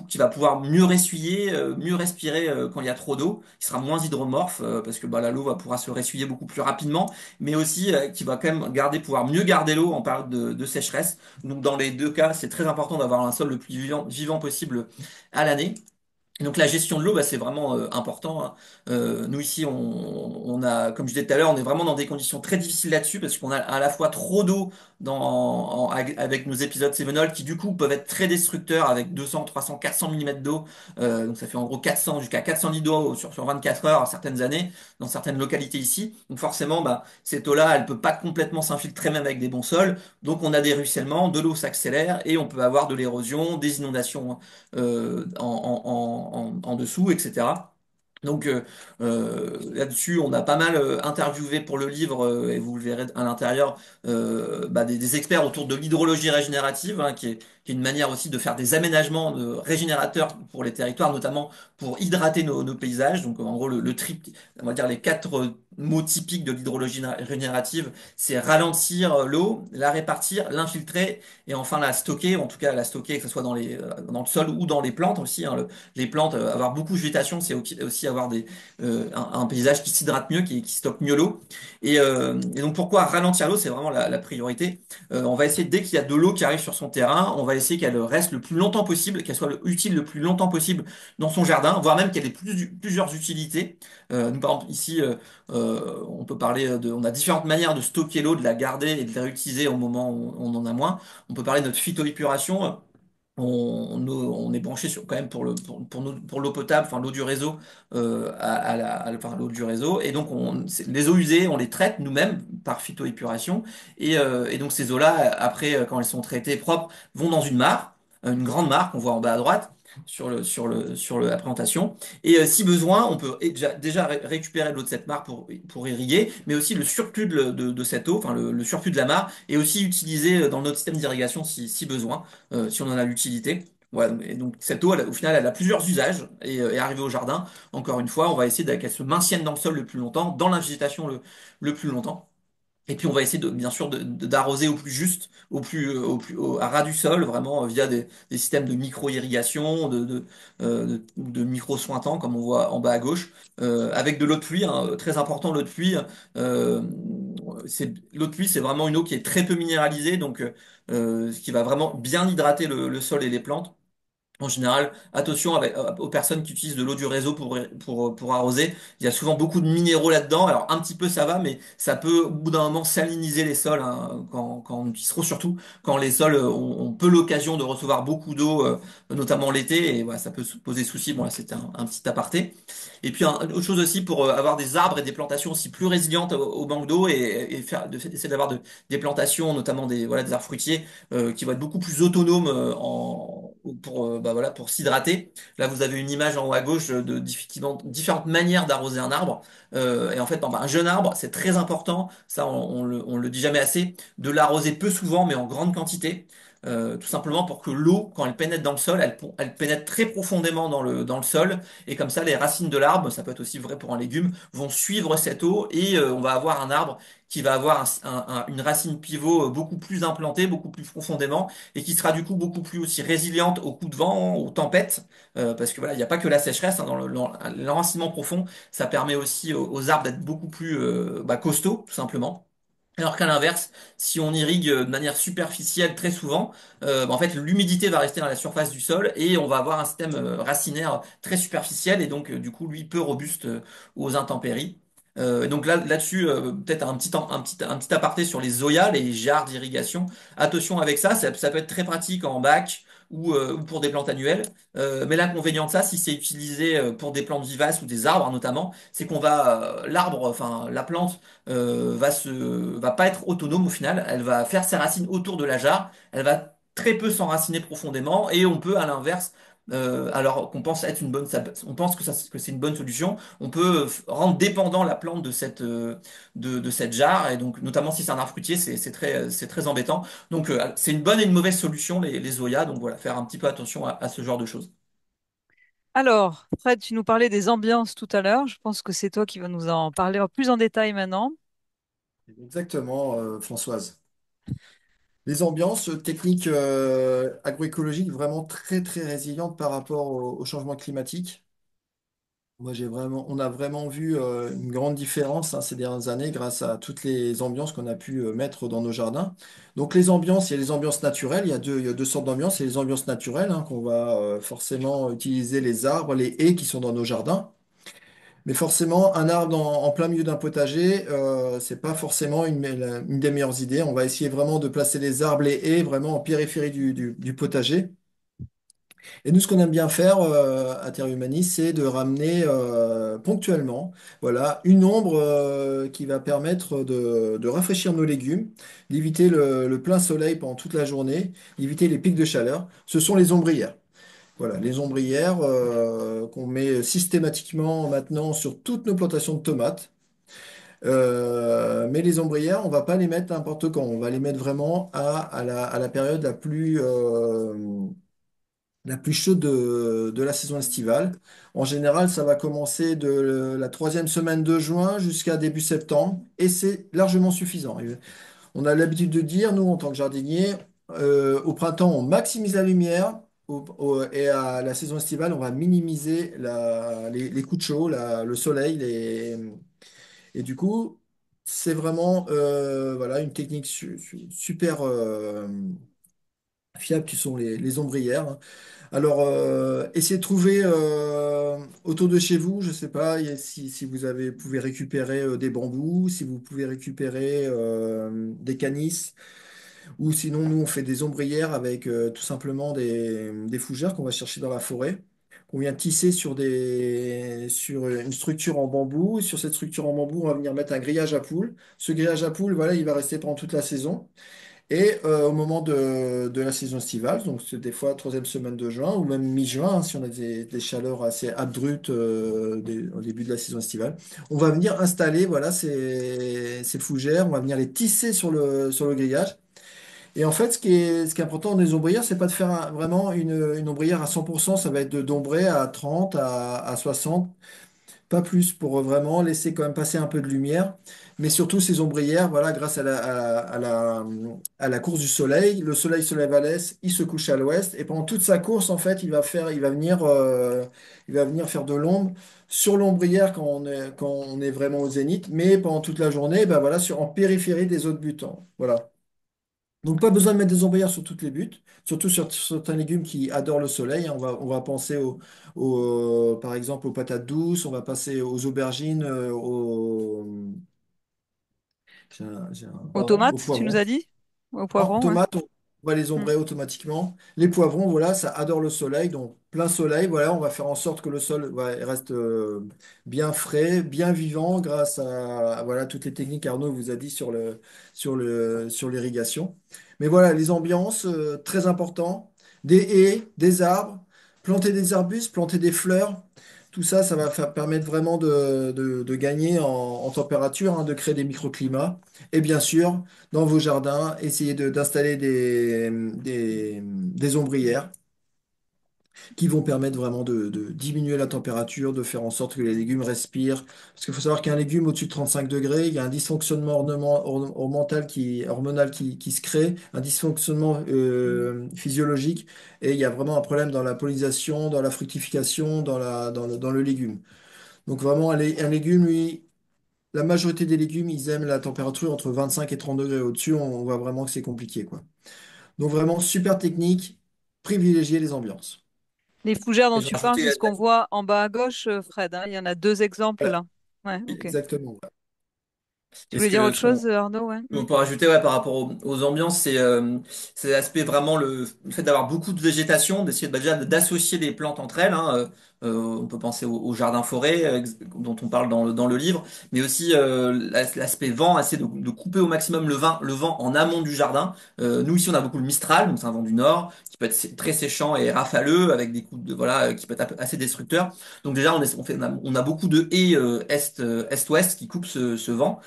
qui va pouvoir mieux ressuyer, mieux respirer quand il y a trop d'eau, qui sera moins hydromorphe parce que l'eau pourra se ressuyer beaucoup plus rapidement, mais aussi qui va quand même pouvoir mieux garder l'eau en période de sécheresse. Donc dans les deux cas, c'est très important d'avoir un sol le plus vivant possible à l'année. Et donc la gestion de l'eau, bah, c'est vraiment important, hein. Nous ici, on a, comme je disais tout à l'heure, on est vraiment dans des conditions très difficiles là-dessus parce qu'on a à la fois trop d'eau avec nos épisodes Sevenol qui du coup peuvent être très destructeurs avec 200, 300, 400 mm d'eau. Donc ça fait en gros 400 jusqu'à 400 litres d'eau sur 24 heures à certaines années dans certaines localités ici. Donc forcément, bah, cette eau-là, elle peut pas complètement s'infiltrer même avec des bons sols. Donc on a des ruissellements, de l'eau s'accélère et on peut avoir de l'érosion, des inondations en dessous, etc. Donc là-dessus, on a pas mal interviewé pour le livre, et vous le verrez à l'intérieur, bah, des experts autour de l'hydrologie régénérative, hein, qui est une manière aussi de faire des aménagements régénérateurs pour les territoires, notamment pour hydrater nos paysages. Donc en gros, le triptyque, on va dire les quatre mots typiques de l'hydrologie régénérative, c'est ralentir l'eau, la répartir, l'infiltrer et enfin la stocker, en tout cas la stocker, que ce soit dans le sol ou dans les plantes aussi, hein. Les plantes, avoir beaucoup de végétation, c'est aussi avoir un paysage qui s'hydrate mieux, qui stocke mieux l'eau. Et donc pourquoi ralentir l'eau, c'est vraiment la priorité. On va essayer, dès qu'il y a de l'eau qui arrive sur son terrain, on va essayer qu'elle reste le plus longtemps possible, qu'elle soit utile le plus longtemps possible dans son jardin, voire même qu'elle ait plusieurs utilités. Nous, par exemple, ici, on peut parler on a différentes manières de stocker l'eau, de la garder et de la réutiliser au moment où on en a moins. On peut parler de notre phytoépuration. On est branché sur quand même pour l'eau potable, enfin l'eau du réseau, enfin, l'eau du réseau, et donc les eaux usées, on les traite nous-mêmes par phytoépuration, et donc ces eaux-là, après, quand elles sont traitées propres, vont dans une mare, une grande mare qu'on voit en bas à droite la présentation. Et si besoin, on peut déjà récupérer de l'eau de cette mare pour irriguer, mais aussi le surplus de cette eau, enfin le surplus de la mare, est aussi utilisé dans notre système d'irrigation si besoin, si on en a l'utilité. Ouais, et donc cette eau, au final, elle a plusieurs usages et arrivée au jardin, encore une fois, on va essayer qu'elle se maintienne dans le sol le plus longtemps, dans la végétation le plus longtemps. Et puis on va essayer bien sûr d'arroser au plus juste, à ras du sol, vraiment via des systèmes de micro-irrigation, de micro-sointant, comme on voit en bas à gauche, avec de l'eau de pluie, hein, très important l'eau de pluie. Euh, L'eau de pluie, c'est vraiment une eau qui est très peu minéralisée, donc ce qui va vraiment bien hydrater le sol et les plantes. En général, attention aux personnes qui utilisent de l'eau du réseau pour arroser. Il y a souvent beaucoup de minéraux là-dedans. Alors un petit peu ça va, mais ça peut au bout d'un moment saliniser les sols, hein, quand on utilise trop, surtout quand les sols ont peu l'occasion de recevoir beaucoup d'eau, notamment l'été. Et voilà, ça peut poser souci. Bon là c'était un petit aparté. Et puis autre chose aussi pour avoir des arbres et des plantations aussi plus résilientes au manque d'eau et essayer d'avoir des plantations, notamment des arbres fruitiers qui vont être beaucoup plus autonomes bah voilà, pour s'hydrater. Là, vous avez une image en haut à gauche différentes manières d'arroser un arbre. Et en fait, un jeune arbre, c'est très important, ça on le dit jamais assez, de l'arroser peu souvent, mais en grande quantité. Tout simplement pour que l'eau, quand elle pénètre dans le sol, elle pénètre très profondément dans le sol, et comme ça, les racines de l'arbre, ça peut être aussi vrai pour un légume, vont suivre cette eau, et on va avoir un arbre qui va avoir une racine pivot beaucoup plus implantée, beaucoup plus profondément, et qui sera du coup beaucoup plus aussi résiliente aux coups de vent, aux tempêtes, parce que voilà, il n'y a pas que la sécheresse, hein, dans l'enracinement profond, ça permet aussi aux arbres d'être beaucoup plus bah, costauds, tout simplement. Alors qu'à l'inverse, si on irrigue de manière superficielle très souvent, bah, en fait l'humidité va rester dans la surface du sol et on va avoir un système racinaire très superficiel et donc du coup lui peu robuste aux intempéries. Et donc là-dessus, peut-être un petit aparté sur les zoyas, les jarres d'irrigation. Attention avec ça, ça peut être très pratique en bac ou pour des plantes annuelles. Mais l'inconvénient de ça, si c'est utilisé pour des plantes vivaces ou des arbres, hein, notamment, c'est qu'on va enfin la plante va pas être autonome au final. Elle va faire ses racines autour de la jarre. Elle va très peu s'enraciner profondément et on peut à l'inverse, alors qu'on pense être on pense que c'est une bonne solution. On peut rendre dépendant la plante de cette jarre et donc notamment si c'est un arbre fruitier, c'est très embêtant. Donc c'est une bonne et une mauvaise solution les zoyas. Donc voilà, faire un petit peu attention à ce genre de choses. Alors, Fred, tu nous parlais des ambiances tout à l'heure. Je pense que c'est toi qui vas nous en parler plus en détail maintenant. Exactement, Françoise. Les ambiances techniques agroécologiques vraiment très très résilientes par rapport au changement climatique. On a vraiment vu une grande différence hein, ces dernières années grâce à toutes les ambiances qu'on a pu mettre dans nos jardins. Donc les ambiances, il y a les ambiances naturelles, il y a deux sortes d'ambiances. Il y a les ambiances naturelles qu'on va forcément utiliser les arbres, les haies qui sont dans nos jardins. Mais forcément, un arbre en plein milieu d'un potager, c'est pas forcément une des meilleures idées. On va essayer vraiment de placer les arbres, les haies vraiment en périphérie du potager. Et nous, ce qu'on aime bien faire à Terre Humanis, c'est de ramener ponctuellement, voilà, une ombre qui va permettre de rafraîchir nos légumes, d'éviter le plein soleil pendant toute la journée, d'éviter les pics de chaleur. Ce sont les ombrières. Voilà, les ombrières qu'on met systématiquement maintenant sur toutes nos plantations de tomates. Mais les ombrières, on va pas les mettre n'importe quand. On va les mettre vraiment à la période la plus chaude de la saison estivale. En général, ça va commencer de la troisième semaine de juin jusqu'à début septembre et c'est largement suffisant. Et on a l'habitude de dire, nous, en tant que jardiniers, au printemps, on maximise la lumière et à la saison estivale, on va minimiser les coups de chaud, le soleil. Et du coup, c'est vraiment voilà, une technique super fiable qui sont les ombrières. Alors, essayez de trouver autour de chez vous, je sais pas, si vous pouvez récupérer des bambous, si vous pouvez récupérer des canisses, ou sinon nous on fait des ombrières avec tout simplement des fougères qu'on va chercher dans la forêt, qu'on vient tisser sur une structure en bambou. Et sur cette structure en bambou, on va venir mettre un grillage à poules. Ce grillage à poules, voilà, il va rester pendant toute la saison. Et au moment de la saison estivale, donc c'est des fois troisième semaine de juin ou même mi-juin, hein, si on a des chaleurs assez abruptes au début de la saison estivale, on va venir installer voilà, ces fougères, on va venir les tisser sur le grillage. Et en fait, ce qui est important dans les ombrières, c'est pas de faire vraiment une ombrière à 100%, ça va être d'ombrer à 30, à 60 pas plus pour vraiment laisser quand même passer un peu de lumière. Mais surtout ces ombrières, voilà, grâce à la course du soleil, le soleil se lève à l'est, il se couche à l'ouest, et pendant toute sa course, en fait, il va venir faire de l'ombre sur l'ombrière quand on est vraiment au zénith, mais pendant toute la journée, ben voilà, en périphérie des autres butants. Voilà. Donc pas besoin de mettre des ombrières sur toutes les buttes, surtout sur certains légumes qui adorent le soleil, hein. On va penser par exemple aux patates douces, on va passer aux aubergines, Aux pardon, aux tomates, tu nous poivrons. as dit? Aux En poivrons, ouais. tomates, on va les Mm. ombrer automatiquement. Les poivrons, voilà, ça adore le soleil, donc plein soleil, voilà, on va faire en sorte que le sol reste bien frais, bien vivant grâce voilà, toutes les techniques qu'Arnaud vous a dit sur l'irrigation. Mais voilà, les ambiances, très important. Des haies, des arbres, planter des arbustes, planter des fleurs. Tout ça, ça va permettre vraiment de gagner en température, hein, de créer des microclimats. Et bien sûr, dans vos jardins, essayez d'installer des ombrières qui vont permettre vraiment de diminuer la température, de faire en sorte que les légumes respirent. Parce qu'il faut savoir qu'un légume au-dessus de 35 degrés, il y a un dysfonctionnement hormonal qui se crée, un dysfonctionnement physiologique, et il y a vraiment un problème dans la pollinisation, dans la fructification, dans le légume. Donc vraiment, un légume, lui, la majorité des légumes, ils aiment la température entre 25 et 30 degrés. Au-dessus, on voit vraiment que c'est compliqué, quoi. Donc vraiment, super technique, privilégier les ambiances. Les fougères Et dont je vais tu parles, rajouter c'est ce qu'on voit en bas à gauche, Fred, hein. Il y en a deux exemples Voilà, là. Ouais, ok. exactement. Ouais. Tu et voulais dire autre chose, Arnaud? Ouais. on peut rajouter ouais, par rapport aux ambiances, c'est l'aspect vraiment le fait d'avoir beaucoup de végétation, d'essayer déjà d'associer les plantes entre elles. Hein, on peut penser au jardin forêt dont on parle dans le livre, mais aussi l'aspect vent, essayer de couper au maximum le vent en amont du jardin. Nous ici on a beaucoup le Mistral, donc c'est un vent du nord qui peut être très séchant et rafaleux avec des coups de voilà qui peut être assez destructeur. Donc déjà on a beaucoup de haies est-ouest qui coupent ce vent.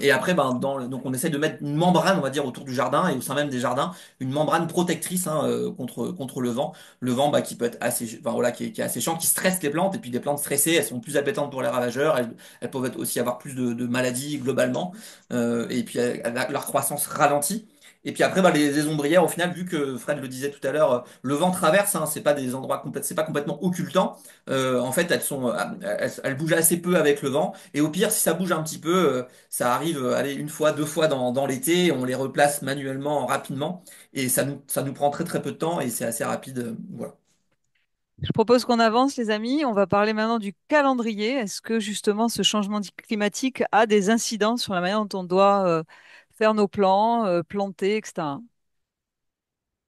Et après, ben, donc on essaye de mettre une membrane, on va dire, autour du jardin et au sein même des jardins, une membrane protectrice hein, contre le vent. Le vent, bah, qui peut être assez, enfin, voilà, qui est assez chiant, qui stresse les plantes. Et puis des plantes stressées, elles sont plus appétentes pour les ravageurs. Elles peuvent aussi avoir plus de maladies globalement. Et puis leur croissance ralentit. Et puis après, bah, les ombrières, au final, vu que Fred le disait tout à l'heure, le vent traverse, hein, c'est pas des endroits c'est pas complètement occultant. En fait, elles bougent assez peu avec le vent. Et au pire, si ça bouge un petit peu, ça arrive, allez, une fois, deux fois dans l'été, on les replace manuellement, rapidement, et ça nous prend très très peu de temps et c'est assez rapide. Voilà. Je propose qu'on avance, les amis. On va parler maintenant du calendrier. Est-ce que justement ce changement climatique a des incidences sur la manière dont on doit faire nos plans, planter, etc.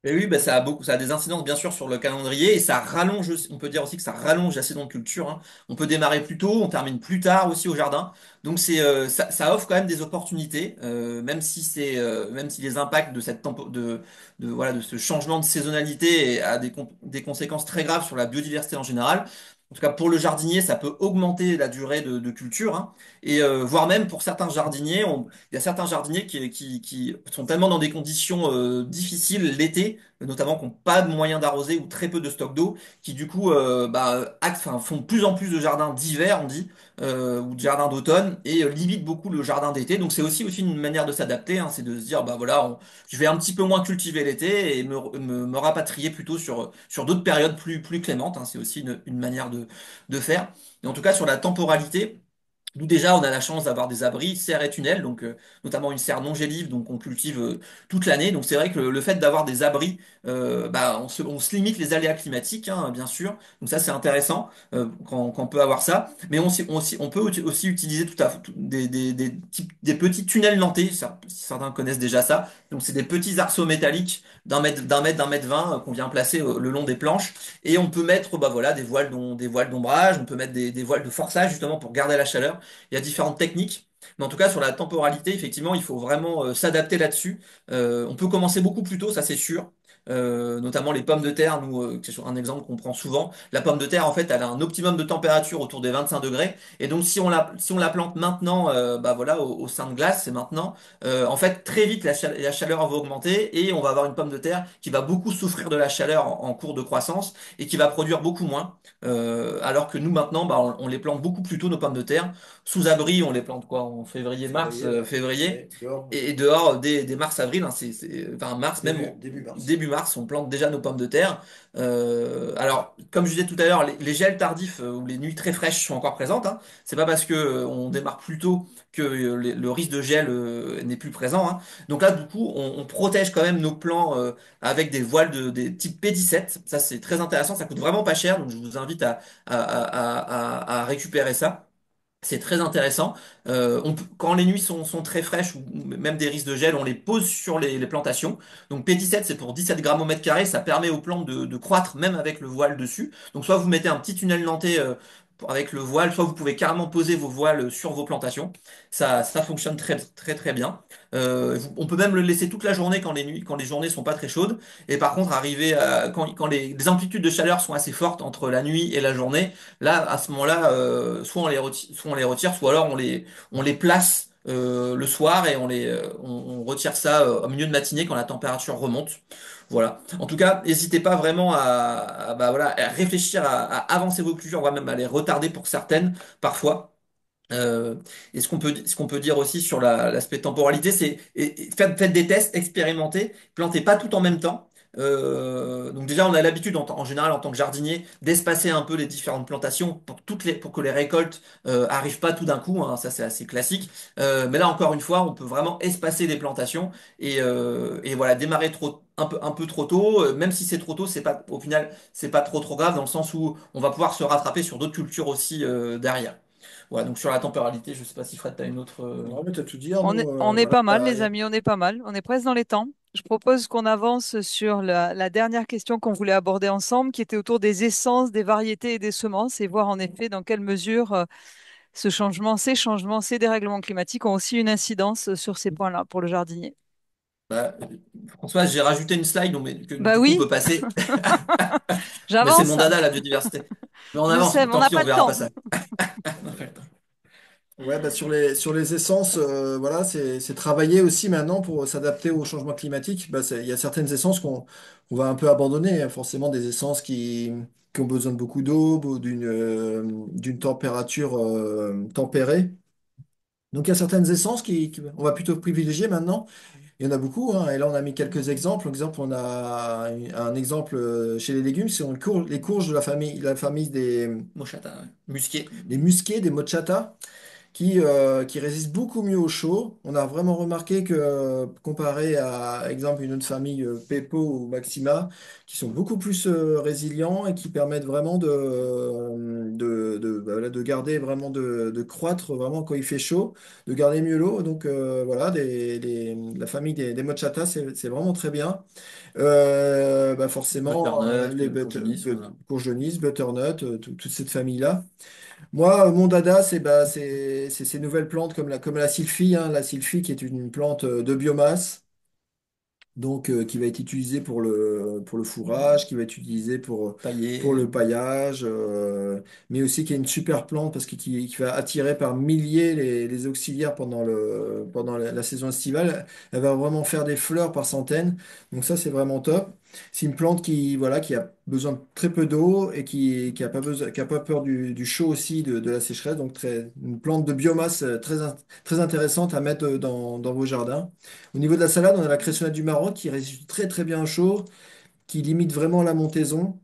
Et oui, bah, ça a des incidences bien sûr sur le calendrier et ça rallonge, on peut dire aussi que ça rallonge la saison de culture, hein. On peut démarrer plus tôt, on termine plus tard aussi au jardin. Donc ça offre quand même des opportunités, même si les impacts de voilà, de ce changement de saisonnalité a des conséquences très graves sur la biodiversité en général. En tout cas, pour le jardinier, ça peut augmenter la durée de culture, hein. Et voire même pour certains jardiniers, il y a certains jardiniers qui sont tellement dans des conditions difficiles l'été, notamment qui n'ont pas de moyens d'arroser ou très peu de stock d'eau, qui du coup font de plus en plus de jardins d'hiver, on dit, ou de jardins d'automne, et limitent beaucoup le jardin d'été. Donc c'est aussi une manière de s'adapter, hein, c'est de se dire, bah voilà, je vais un petit peu moins cultiver l'été et me rapatrier plutôt sur d'autres périodes plus clémentes, hein. C'est aussi une manière de faire. Et en tout cas, sur la temporalité, nous déjà, on a la chance d'avoir des abris, serres et tunnels, donc notamment une serre non gélive, donc on cultive toute l'année. Donc c'est vrai que le fait d'avoir des abris, bah, on se limite les aléas climatiques, hein, bien sûr. Donc ça c'est intéressant quand on peut avoir ça. Mais on peut aussi utiliser des petits tunnels nantais. Certains connaissent déjà ça. Donc c'est des petits arceaux métalliques d'un mètre 20 qu'on vient placer le long des planches. Et on peut mettre bah voilà des voiles d'ombrage. On peut mettre des voiles de forçage justement pour garder la chaleur. Il y a différentes techniques. Mais en tout cas, sur la temporalité, effectivement, il faut vraiment s'adapter là-dessus. On peut commencer beaucoup plus tôt, ça c'est sûr. Notamment les pommes de terre, c'est un exemple qu'on prend souvent. La pomme de terre, en fait, elle a un optimum de température autour des 25 degrés. Et donc, si on la plante maintenant, bah voilà, au sein de glace, c'est maintenant. En fait, très vite, la chaleur va augmenter et on va avoir une pomme de terre qui va beaucoup souffrir de la chaleur en cours de croissance et qui va produire beaucoup moins. Alors que nous, maintenant, bah, on les plante beaucoup plus tôt, nos pommes de terre. Sous abri, on les plante quoi en février, mars, Février, ouais. février. Ouais, dehors, Et dehors, dès mars, avril, hein, enfin mars, même début mars. début mars, on plante déjà nos pommes de terre. Alors, comme je disais tout à l'heure, les gels tardifs ou les nuits très fraîches sont encore présentes, hein. C'est pas parce que on démarre plus tôt que le risque de gel n'est plus présent, hein. Donc là, du coup, on protège quand même nos plants avec des voiles des type P17. Ça, c'est très intéressant. Ça coûte vraiment pas cher. Donc, je vous invite à récupérer ça. C'est très intéressant. Quand les nuits sont très fraîches ou même des risques de gel, on les pose sur les plantations. Donc P17, c'est pour 17 grammes au mètre carré. Ça permet aux plantes de croître même avec le voile dessus. Donc soit vous mettez un petit tunnel nantais avec le voile, soit vous pouvez carrément poser vos voiles sur vos plantations. Ça fonctionne très très très bien. On peut même le laisser toute la journée quand les journées sont pas très chaudes. Et par contre, quand les amplitudes de chaleur sont assez fortes entre la nuit et la journée. Là, à ce moment-là, soit on les retire, soit alors on les place le soir et on retire ça au milieu de matinée quand la température remonte. Voilà. En tout cas, n'hésitez pas vraiment bah voilà, à réfléchir à avancer vos cultures, voire même à les retarder pour certaines, parfois. Euh, et ce qu'on peut dire aussi sur l'aspect temporalité, faites des tests, expérimentez, plantez pas tout en même temps. Donc déjà, on a l'habitude en général en tant que jardinier d'espacer un peu les différentes plantations pour que les récoltes arrivent pas tout d'un coup, hein. Ça, c'est assez classique. Mais là, encore une fois, on peut vraiment espacer les plantations et voilà, démarrer un peu trop tôt. Même si c'est trop tôt, c'est pas au final, c'est pas trop grave dans le sens où on va pouvoir se rattraper sur d'autres cultures aussi derrière. Voilà, donc sur la temporalité, je sais pas si Fred, t'as une autre. Non, mais t'as tout dit, hein, On est, nous, on est voilà, pas mal, les amis, on est pas mal. On est presque dans les temps. Je propose qu'on avance sur la dernière question qu'on voulait aborder ensemble, qui était autour des essences, des variétés et des semences, et voir en effet dans quelle mesure ces changements, ces dérèglements climatiques ont aussi une incidence sur ces points-là pour le jardinier. Bah, François, j'ai rajouté une slide que Bah du coup on oui, peut passer. Mais c'est mon j'avance. dada, la biodiversité. Mais en Je avance, sais, mais on tant n'a pis, on pas de verra pas temps. ça. ouais, bah sur les essences, voilà, c'est travailler aussi maintenant pour s'adapter au changement climatique. Bah, il y a certaines essences qu'on va un peu abandonner, hein. Forcément, des essences qui ont besoin de beaucoup d'eau, d'une température tempérée. Donc il y a certaines essences on va plutôt privilégier maintenant. Il y en a beaucoup, hein, et là on a mis quelques exemples. Exemple, on a un exemple chez les légumes, c'est les courges de la famille Mochata, ouais. Musqué. des musqués, des mochata, qui résistent beaucoup mieux au chaud. On a vraiment remarqué que, comparé à, exemple, une autre famille, Pepo ou Maxima, qui sont beaucoup plus résilients et qui permettent vraiment bah, voilà, de garder vraiment, de croître vraiment quand il fait chaud, de garder mieux l'eau. Donc voilà, la famille des mochata, c'est vraiment très bien. Bah forcément, Butternut, les courgenis, voilà. courgelis, butternut, toute cette famille-là. Moi, mon dada, c'est ces nouvelles plantes comme la sylphie, hein, la sylphie qui est une plante de biomasse, donc qui va être utilisée pour le fourrage, qui va être utilisée pour Paillé. le paillage, mais aussi qui est une super plante parce qui va attirer par milliers les auxiliaires pendant la saison estivale. Elle va vraiment faire des fleurs par centaines, donc ça, c'est vraiment top. C'est une plante voilà, qui a besoin de très peu d'eau et qui a pas peur du chaud aussi, de la sécheresse. Donc une plante de biomasse très intéressante à mettre dans vos jardins. Au niveau de la salade, on a la cressonnade du Maroc qui résiste très très bien au chaud, qui limite vraiment la montaison.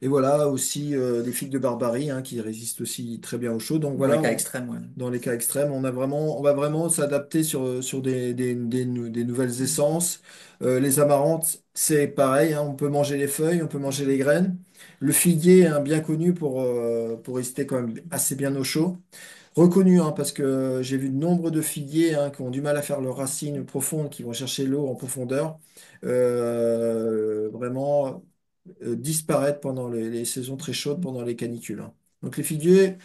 Et voilà aussi des figues de Barbarie, hein, qui résistent aussi très bien au chaud. Donc Dans les voilà, cas extrêmes, ouais. dans les cas extrêmes, on va vraiment s'adapter sur des nouvelles essences. Les amarantes, c'est pareil, hein, on peut manger les feuilles, on peut manger les graines. Le figuier, hein, bien connu pour résister quand même assez bien au chaud. Reconnu, hein, parce que j'ai vu de nombreux de figuiers, hein, qui ont du mal à faire leurs racines profondes, qui vont chercher l'eau en profondeur, vraiment disparaître pendant les saisons très chaudes, pendant les canicules, hein. Donc les figuiers,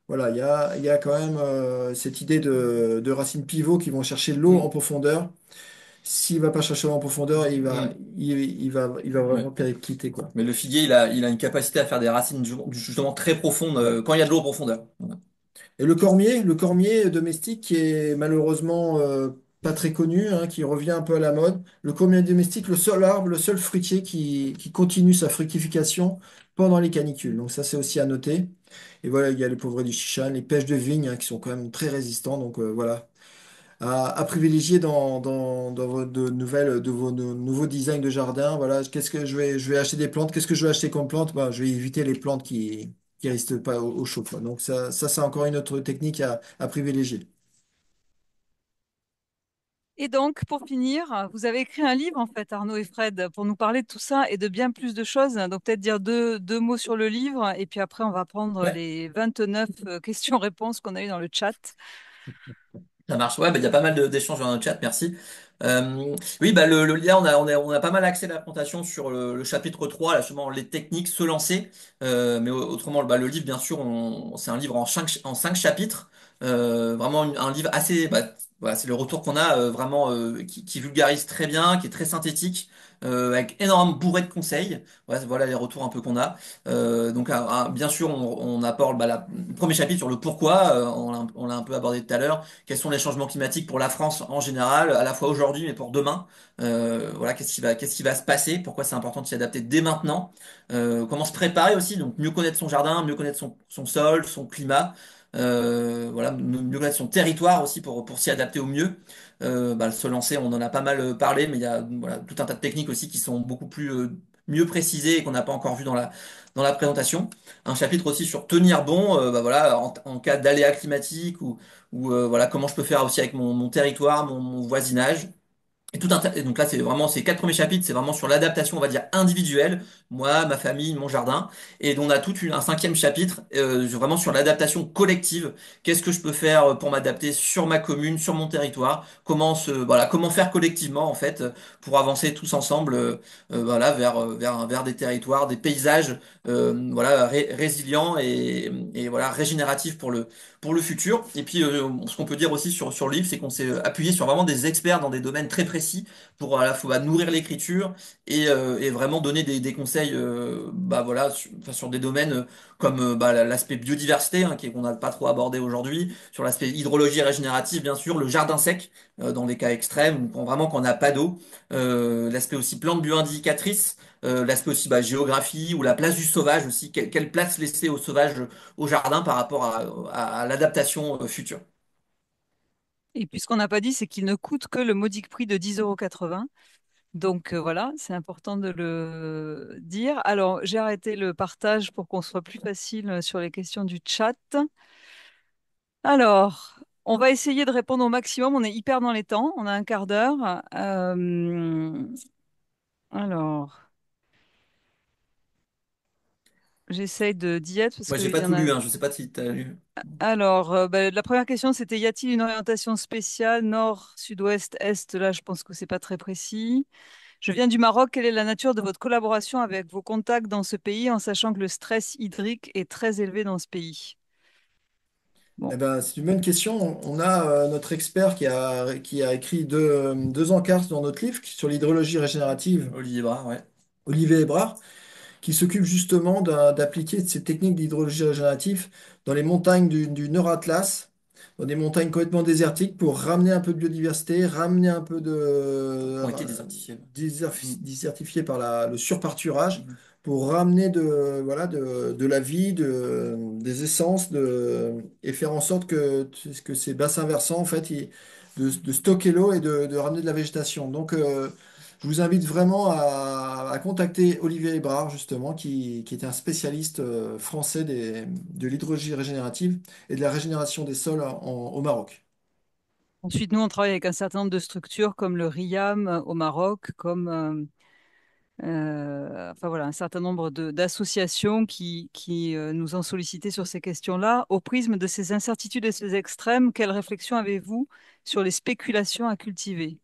voilà, il y a quand même cette idée de racines pivots qui vont chercher l'eau en Mm. profondeur. S'il va pas chercher l'eau en profondeur, Mm. il va Ouais. vraiment quitter, quoi. Mais le figuier, il a une capacité à faire des racines justement très profondes quand il y a de l'eau en profondeur. Voilà. Et le cormier domestique qui est malheureusement pas très connu, hein, qui revient un peu à la mode. Le cormier domestique, le seul arbre, le seul fruitier qui continue sa fructification pendant les canicules. Donc ça, c'est aussi à noter. Et voilà, il y a les pauvrets du Chichan, les pêches de vigne, hein, qui sont quand même très résistants. Donc voilà, à privilégier dans vos nouveaux designs de jardin. Voilà, qu'est-ce que je vais acheter des plantes. Qu'est-ce que je vais acheter comme plante? Bah, je vais éviter les plantes qui résistent pas au chaud, quoi. Donc ça c'est encore une autre technique à privilégier. Et donc, pour finir, vous avez écrit un livre, en fait, Arnaud et Fred, pour nous parler de tout ça et de bien plus de choses. Donc, peut-être dire deux mots sur le livre, et puis après, on va prendre Ouais. les 29 questions-réponses qu'on a eues dans le chat. Ça marche. Ouais, bah, il y a pas mal d'échanges dans le chat, merci. Oui, bah, le lien, on a pas mal axé la présentation sur le chapitre 3 là, justement, les techniques, se lancer. Mais autrement, bah, le livre, bien sûr, c'est un livre en 5 chapitres. Vraiment un livre assez. Bah, voilà, c'est le retour qu'on a vraiment qui vulgarise très bien, qui est très synthétique, avec énormément bourré de conseils. Ouais, voilà les retours un peu qu'on a. Donc, bien sûr, on apporte bah, le premier chapitre sur le pourquoi, on l'a un peu abordé tout à l'heure. Quels sont les changements climatiques pour la France en général, à la fois aujourd'hui mais pour demain. Voilà, qu'est-ce qui va se passer, pourquoi c'est important de s'y adapter dès maintenant. Comment se préparer aussi, donc mieux connaître son jardin, mieux connaître son sol, son climat. Voilà, mieux connaître son territoire aussi pour s'y adapter au mieux. Bah, se lancer, on en a pas mal parlé, mais il y a voilà, tout un tas de techniques aussi qui sont beaucoup plus mieux précisées et qu'on n'a pas encore vu dans la présentation. Un chapitre aussi sur tenir bon, bah voilà, en cas d'aléa climatique ou voilà comment je peux faire aussi avec mon territoire, mon voisinage. Et donc là, c'est vraiment ces 4 premiers chapitres, c'est vraiment sur l'adaptation, on va dire individuelle, moi, ma famille, mon jardin. Et on a un 5e chapitre, vraiment sur l'adaptation collective. Qu'est-ce que je peux faire pour m'adapter sur ma commune, sur mon territoire? Voilà, comment faire collectivement en fait pour avancer tous ensemble, voilà, vers des territoires, des paysages, voilà, résilients et voilà, régénératifs pour le futur. Et puis, ce qu'on peut dire aussi sur le livre, c'est qu'on s'est appuyé sur vraiment des experts dans des domaines très précis pour à la fois nourrir l'écriture et vraiment donner des conseils bah, voilà, enfin, sur des domaines comme bah, l'aspect biodiversité, hein, qu'on n'a pas trop abordé aujourd'hui, sur l'aspect hydrologie régénérative, bien sûr, le jardin sec, dans les cas extrêmes, ou vraiment quand on n'a pas d'eau, l'aspect aussi plantes bioindicatrices, l'aspect aussi bah, géographie, ou la place du sauvage aussi, quelle place laisser au sauvage au jardin par rapport à l'adaptation future. Et puis ce qu'on n'a pas dit, c'est qu'il ne coûte que le modique prix de 10,80 €. Donc voilà, c'est important de le dire. Alors, j'ai arrêté le partage pour qu'on soit plus facile sur les questions du chat. Alors, on va essayer de répondre au maximum. On est hyper dans les temps. On a un quart d'heure. Alors, j'essaye de d'y être parce Moi, j'ai qu'il pas y en tout a. lu, hein. Je sais pas si tu as lu. Alors, la première question, c'était y a-t-il une orientation spéciale, nord, sud-ouest, est? Là, je pense que c'est pas très précis. Je viens du Maroc. Quelle est la nature de votre collaboration avec vos contacts dans ce pays, en sachant que le stress hydrique est très élevé dans ce pays? Bon, Eh ben, c'est une bonne question. On a notre expert qui a écrit deux encarts dans notre livre sur l'hydrologie régénérative, Olivier Bras, ouais. Olivier Hébrard, qui s'occupe justement d'appliquer ces techniques d'hydrologie régénérative dans les montagnes du Nord Atlas, dans des montagnes complètement désertiques pour ramener un peu de biodiversité, ramener un peu Ont été désertifiés. Mm. désertifié par le surpâturage, Mhm. pour ramener voilà, de la vie, des essences, et faire en sorte que ces bassins versants, en fait, de stocker l'eau et de ramener de la végétation. Donc, je vous invite vraiment à contacter Olivier Hébrard, justement, qui est un spécialiste français de l'hydrologie régénérative et de la régénération des sols au Maroc. ensuite, nous, on travaille avec un certain nombre de structures comme le RIAM au Maroc, comme enfin voilà, un certain nombre d'associations qui nous ont sollicité sur ces questions-là. Au prisme de ces incertitudes et ces extrêmes, quelle réflexion avez-vous sur les spéculations à cultiver?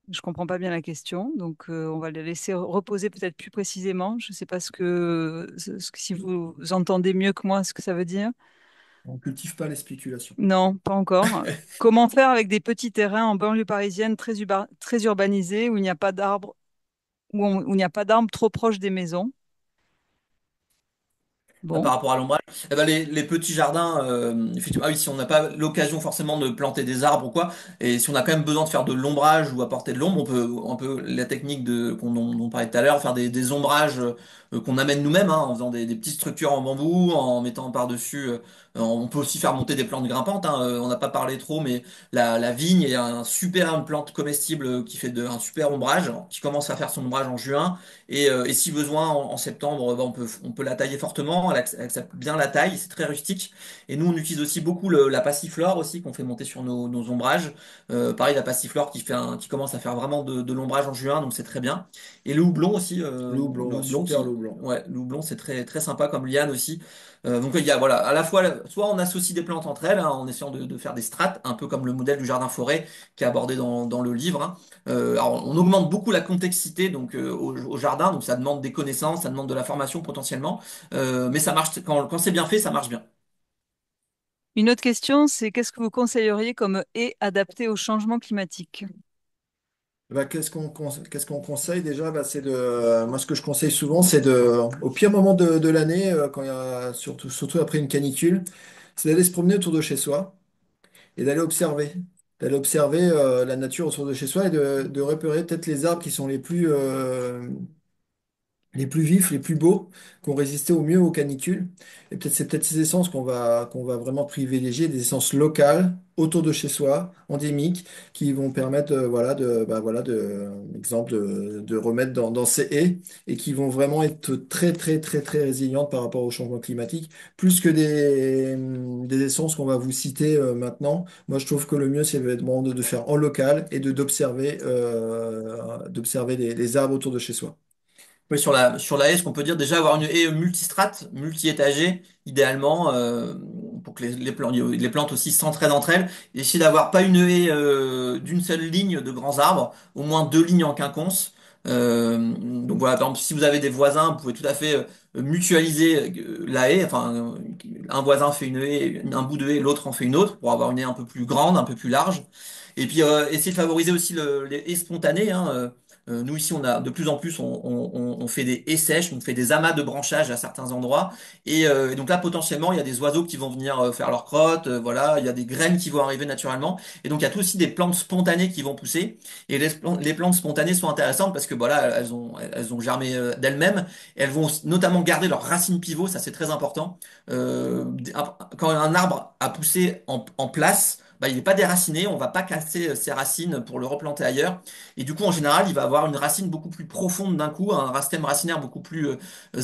Je comprends pas bien la question, donc on va la laisser reposer peut-être plus précisément. Je ne sais pas si vous entendez mieux que moi ce que ça veut dire. On ne cultive pas les spéculations. Non, pas encore. Comment faire avec des petits terrains en banlieue parisienne très urbanisés où il n'y a pas d'arbres, où il n'y a pas d'arbres trop proches des maisons? Par Bon. rapport à l'ombrage. Eh ben, les petits jardins, effectivement, ah oui, si on n'a pas l'occasion forcément de planter des arbres ou quoi, et si on a quand même besoin de faire de l'ombrage ou apporter de l'ombre, on peut la technique dont on parlait tout à l'heure, faire des ombrages qu'on amène nous-mêmes, hein, en faisant des petites structures en bambou, en mettant par-dessus. On peut aussi faire monter des plantes grimpantes, hein, on n'a pas parlé trop, mais la vigne est une plante comestible qui fait un super ombrage, qui commence à faire son ombrage en juin. Et si besoin, en septembre, bah, on peut la tailler fortement. Elle accepte bien la taille, c'est très rustique. Et nous, on utilise aussi beaucoup la passiflore aussi, qu'on fait monter sur nos ombrages. Pareil, la passiflore qui commence à faire vraiment de l'ombrage en juin, donc c'est très bien. Et le houblon aussi, Le houblon, le un houblon super le houblon. ouais, le houblon, c'est très, très sympa comme liane aussi. Donc il y a, voilà, à la fois, soit on associe des plantes entre elles, hein, en essayant de faire des strates, un peu comme le modèle du jardin-forêt qui est abordé dans le livre, hein. Alors, on augmente beaucoup la complexité donc au jardin, donc ça demande des connaissances, ça demande de la formation potentiellement, mais ça marche quand c'est bien fait, ça marche bien. Une autre question, c'est qu'est-ce que vous conseilleriez comme haie adaptée au changement climatique? Bah, qu'est-ce qu'on conseille déjà? Bah, moi, ce que je conseille souvent, au pire moment de l'année, quand il y a, surtout après une canicule, c'est d'aller se promener autour de chez soi et d'aller observer la nature autour de chez soi et de repérer peut-être les arbres qui sont les plus vifs, les plus beaux, qui ont résisté au mieux aux canicules. Et peut-être c'est peut-être ces essences qu'on va vraiment privilégier, des essences locales autour de chez soi, endémiques, qui vont permettre exemple de remettre dans ces haies et qui vont vraiment être très très très très résilientes par rapport au changement climatique, plus que des essences qu'on va vous citer maintenant. Moi, je trouve que le mieux, c'est vraiment de faire en local et d'observer les arbres autour de chez soi. Oui, sur la haie, ce qu'on peut dire, déjà avoir une haie multistrate, multi-étagée, idéalement, pour que les plantes aussi s'entraident entre elles. Et essayer d'avoir pas une haie d'une seule ligne de grands arbres, au moins deux lignes en quinconce. Donc voilà, par exemple, si vous avez des voisins, vous pouvez tout à fait mutualiser la haie. Enfin, un voisin fait une haie, un bout de haie, l'autre en fait une autre, pour avoir une haie un peu plus grande, un peu plus large. Et puis essayer de favoriser aussi les haies spontanées, hein. Nous ici, on a de plus en plus, on fait des haies sèches, on fait des amas de branchage à certains endroits. Et donc là, potentiellement, il y a des oiseaux qui vont venir faire leur crotte, voilà, il y a des graines qui vont arriver naturellement. Et donc, il y a tout aussi des plantes spontanées qui vont pousser. Et les plantes spontanées sont intéressantes parce que voilà, elles ont germé d'elles-mêmes. Elles vont notamment garder leurs racines pivots, ça c'est très important. Quand un arbre a poussé en place, bah, il n'est pas déraciné, on va pas casser ses racines pour le replanter ailleurs. Et du coup, en général, il va avoir une racine beaucoup plus profonde d'un coup, un système racinaire beaucoup plus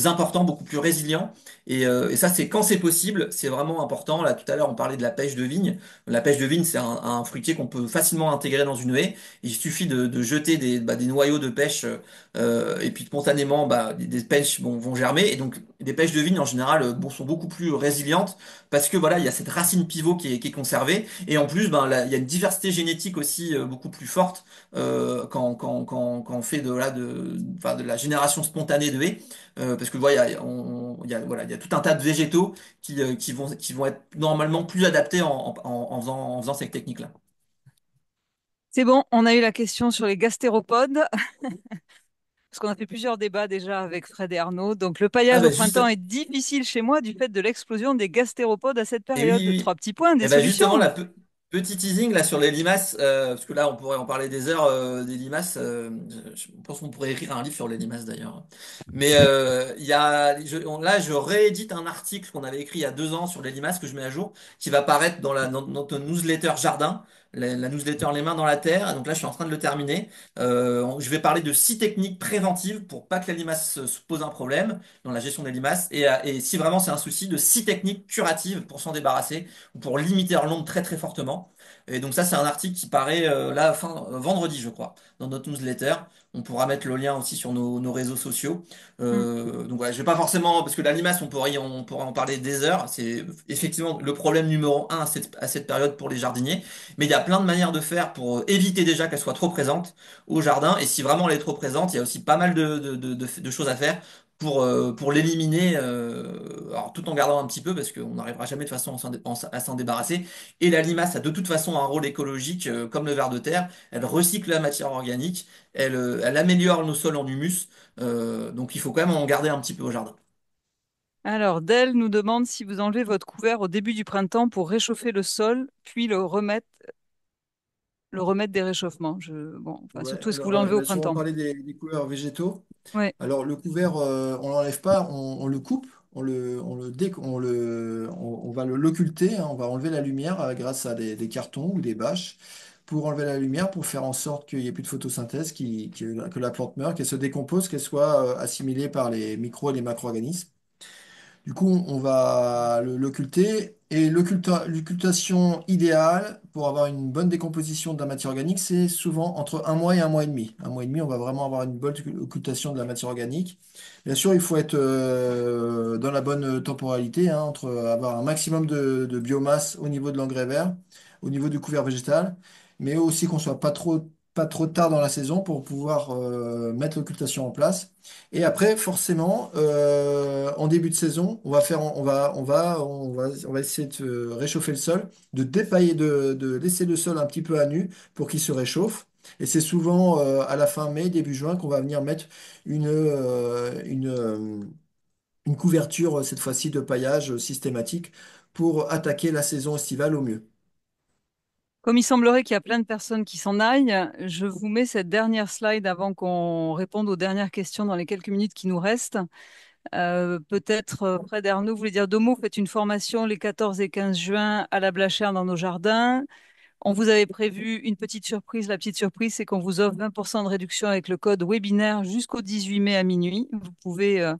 important, beaucoup plus résilient. Et ça, c'est quand c'est possible, c'est vraiment important. Là, tout à l'heure, on parlait de la pêche de vigne. La pêche de vigne, c'est un fruitier qu'on peut facilement intégrer dans une haie. Il suffit de jeter des noyaux de pêche et puis spontanément, bah, des pêches vont germer. Et donc, des pêches de vigne, en général, bon, sont beaucoup plus résilientes parce que voilà, il y a cette racine pivot qui est conservée. Et en plus, ben, là, il y a une diversité génétique aussi beaucoup plus forte quand on fait enfin, de la génération spontanée de haies. Parce que voilà, il y a tout un tas de végétaux qui vont être normalement plus adaptés en faisant cette technique-là. C'est bon, on a eu la question sur les gastéropodes, parce qu'on a fait plusieurs débats déjà avec Fred et Arnaud. Donc, le Ah paillage au bah juste, printemps est difficile chez moi du fait de l'explosion des gastéropodes à cette et oui, période. oui, Trois oui. petits points, des Et ben justement, solutions. petit teasing là sur les limaces, parce que là on pourrait en parler des heures des limaces. Je pense qu'on pourrait écrire un livre sur les limaces d'ailleurs. Mais il y a, là je réédite un article qu'on avait écrit il y a 2 ans sur les limaces que je mets à jour, qui va paraître dans notre newsletter jardin, la newsletter Les Mains dans la Terre. Et donc là je suis en train de le terminer. Je vais parler de 6 techniques préventives pour pas que la limace se pose un problème dans la gestion des limaces, et si vraiment c'est un souci, de 6 techniques curatives pour s'en débarrasser ou pour limiter leur nombre très très fortement. Et donc ça, c'est un article qui paraît là vendredi, je crois, dans notre newsletter. On pourra mettre le lien aussi sur nos réseaux sociaux. Hmm. Donc voilà, je vais pas forcément, parce que la limace, on pourrait en parler des heures. C'est effectivement le problème numéro un à cette période pour les jardiniers. Mais il y a plein de manières de faire pour éviter déjà qu'elle soit trop présente au jardin. Et si vraiment elle est trop présente, il y a aussi pas mal de choses à faire pour l'éliminer, alors tout en gardant un petit peu, parce qu'on n'arrivera jamais de façon à s'en débarrasser. Et la limace a de toute façon un rôle écologique, comme le ver de terre. Elle recycle la matière organique, elle améliore nos sols en humus. Donc il faut quand même en garder un petit peu au jardin. Alors, Dell nous demande si vous enlevez votre couvert au début du printemps pour réchauffer le sol, puis le remettre des réchauffements. Bon, enfin, Ouais, surtout, est-ce que vous alors l'enlevez au là, si on printemps? parlait des couverts végétaux, Oui. alors le couvert, on l'enlève pas, on le coupe, on va l'occulter, hein, on va enlever la lumière grâce à des cartons ou des bâches pour enlever la lumière, pour faire en sorte qu'il n'y ait plus de photosynthèse, que la plante meure, qu'elle se décompose, qu'elle soit assimilée par les micro et les macro-organismes. Du coup, on va l'occulter. Et l'occultation idéale pour avoir une bonne décomposition de la matière organique, c'est souvent entre un mois et un mois et demi. Un mois et demi, on va vraiment avoir une bonne occultation de la matière organique. Bien sûr, il faut être dans la bonne temporalité, hein, entre avoir un maximum de biomasse au niveau de l'engrais vert, au niveau du couvert végétal, mais aussi qu'on soit pas trop tard dans la saison pour pouvoir mettre l'occultation en place. Et après, forcément, en début de saison, on va essayer de réchauffer le sol, de dépailler, de laisser le sol un petit peu à nu pour qu'il se réchauffe. Et c'est souvent à la fin mai, début juin, qu'on va venir mettre une couverture, cette fois-ci de paillage systématique, pour attaquer la saison estivale au mieux. Comme il semblerait qu'il y a plein de personnes qui s'en aillent, je vous mets cette dernière slide avant qu'on réponde aux dernières questions dans les quelques minutes qui nous restent. Peut-être, Fred Arnaud, vous voulez dire deux mots, faites une formation les 14 et 15 juin à la Blachère dans nos jardins. On vous avait prévu une petite surprise. La petite surprise, c'est qu'on vous offre 20% de réduction avec le code webinaire jusqu'au 18 mai à minuit. Vous pouvez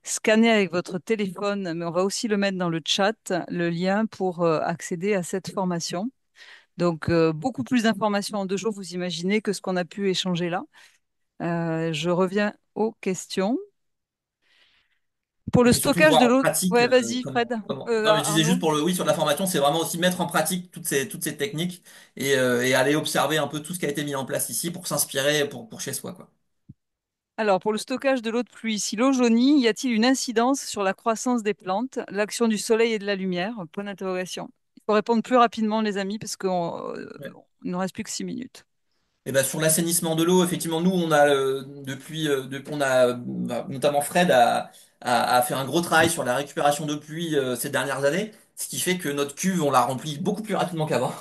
scanner avec votre téléphone, mais on va aussi le mettre dans le chat, le lien pour accéder à cette formation. Donc, beaucoup plus d'informations en 2 jours, vous imaginez, que ce qu'on a pu échanger là. Je reviens aux questions. Pour Et le puis surtout stockage voir de en l'eau, pratique ouais, vas-y, Fred, Non, mais je disais juste Arnaud. pour oui, sur la formation, c'est vraiment aussi mettre en pratique toutes ces techniques et aller observer un peu tout ce qui a été mis en place ici pour s'inspirer pour chez soi, quoi. Alors, pour le stockage de l'eau de pluie, si l'eau jaunit, y a-t-il une incidence sur la croissance des plantes, l'action du soleil et de la lumière? Point d'interrogation. Il faut répondre plus rapidement, les amis, parce qu'il ne nous reste plus que 6 minutes. Et ben sur l'assainissement de l'eau, effectivement, nous on a on a bah, notamment Fred a fait un gros travail sur la récupération de pluie ces dernières années, ce qui fait que notre cuve on la remplit beaucoup plus rapidement qu'avant,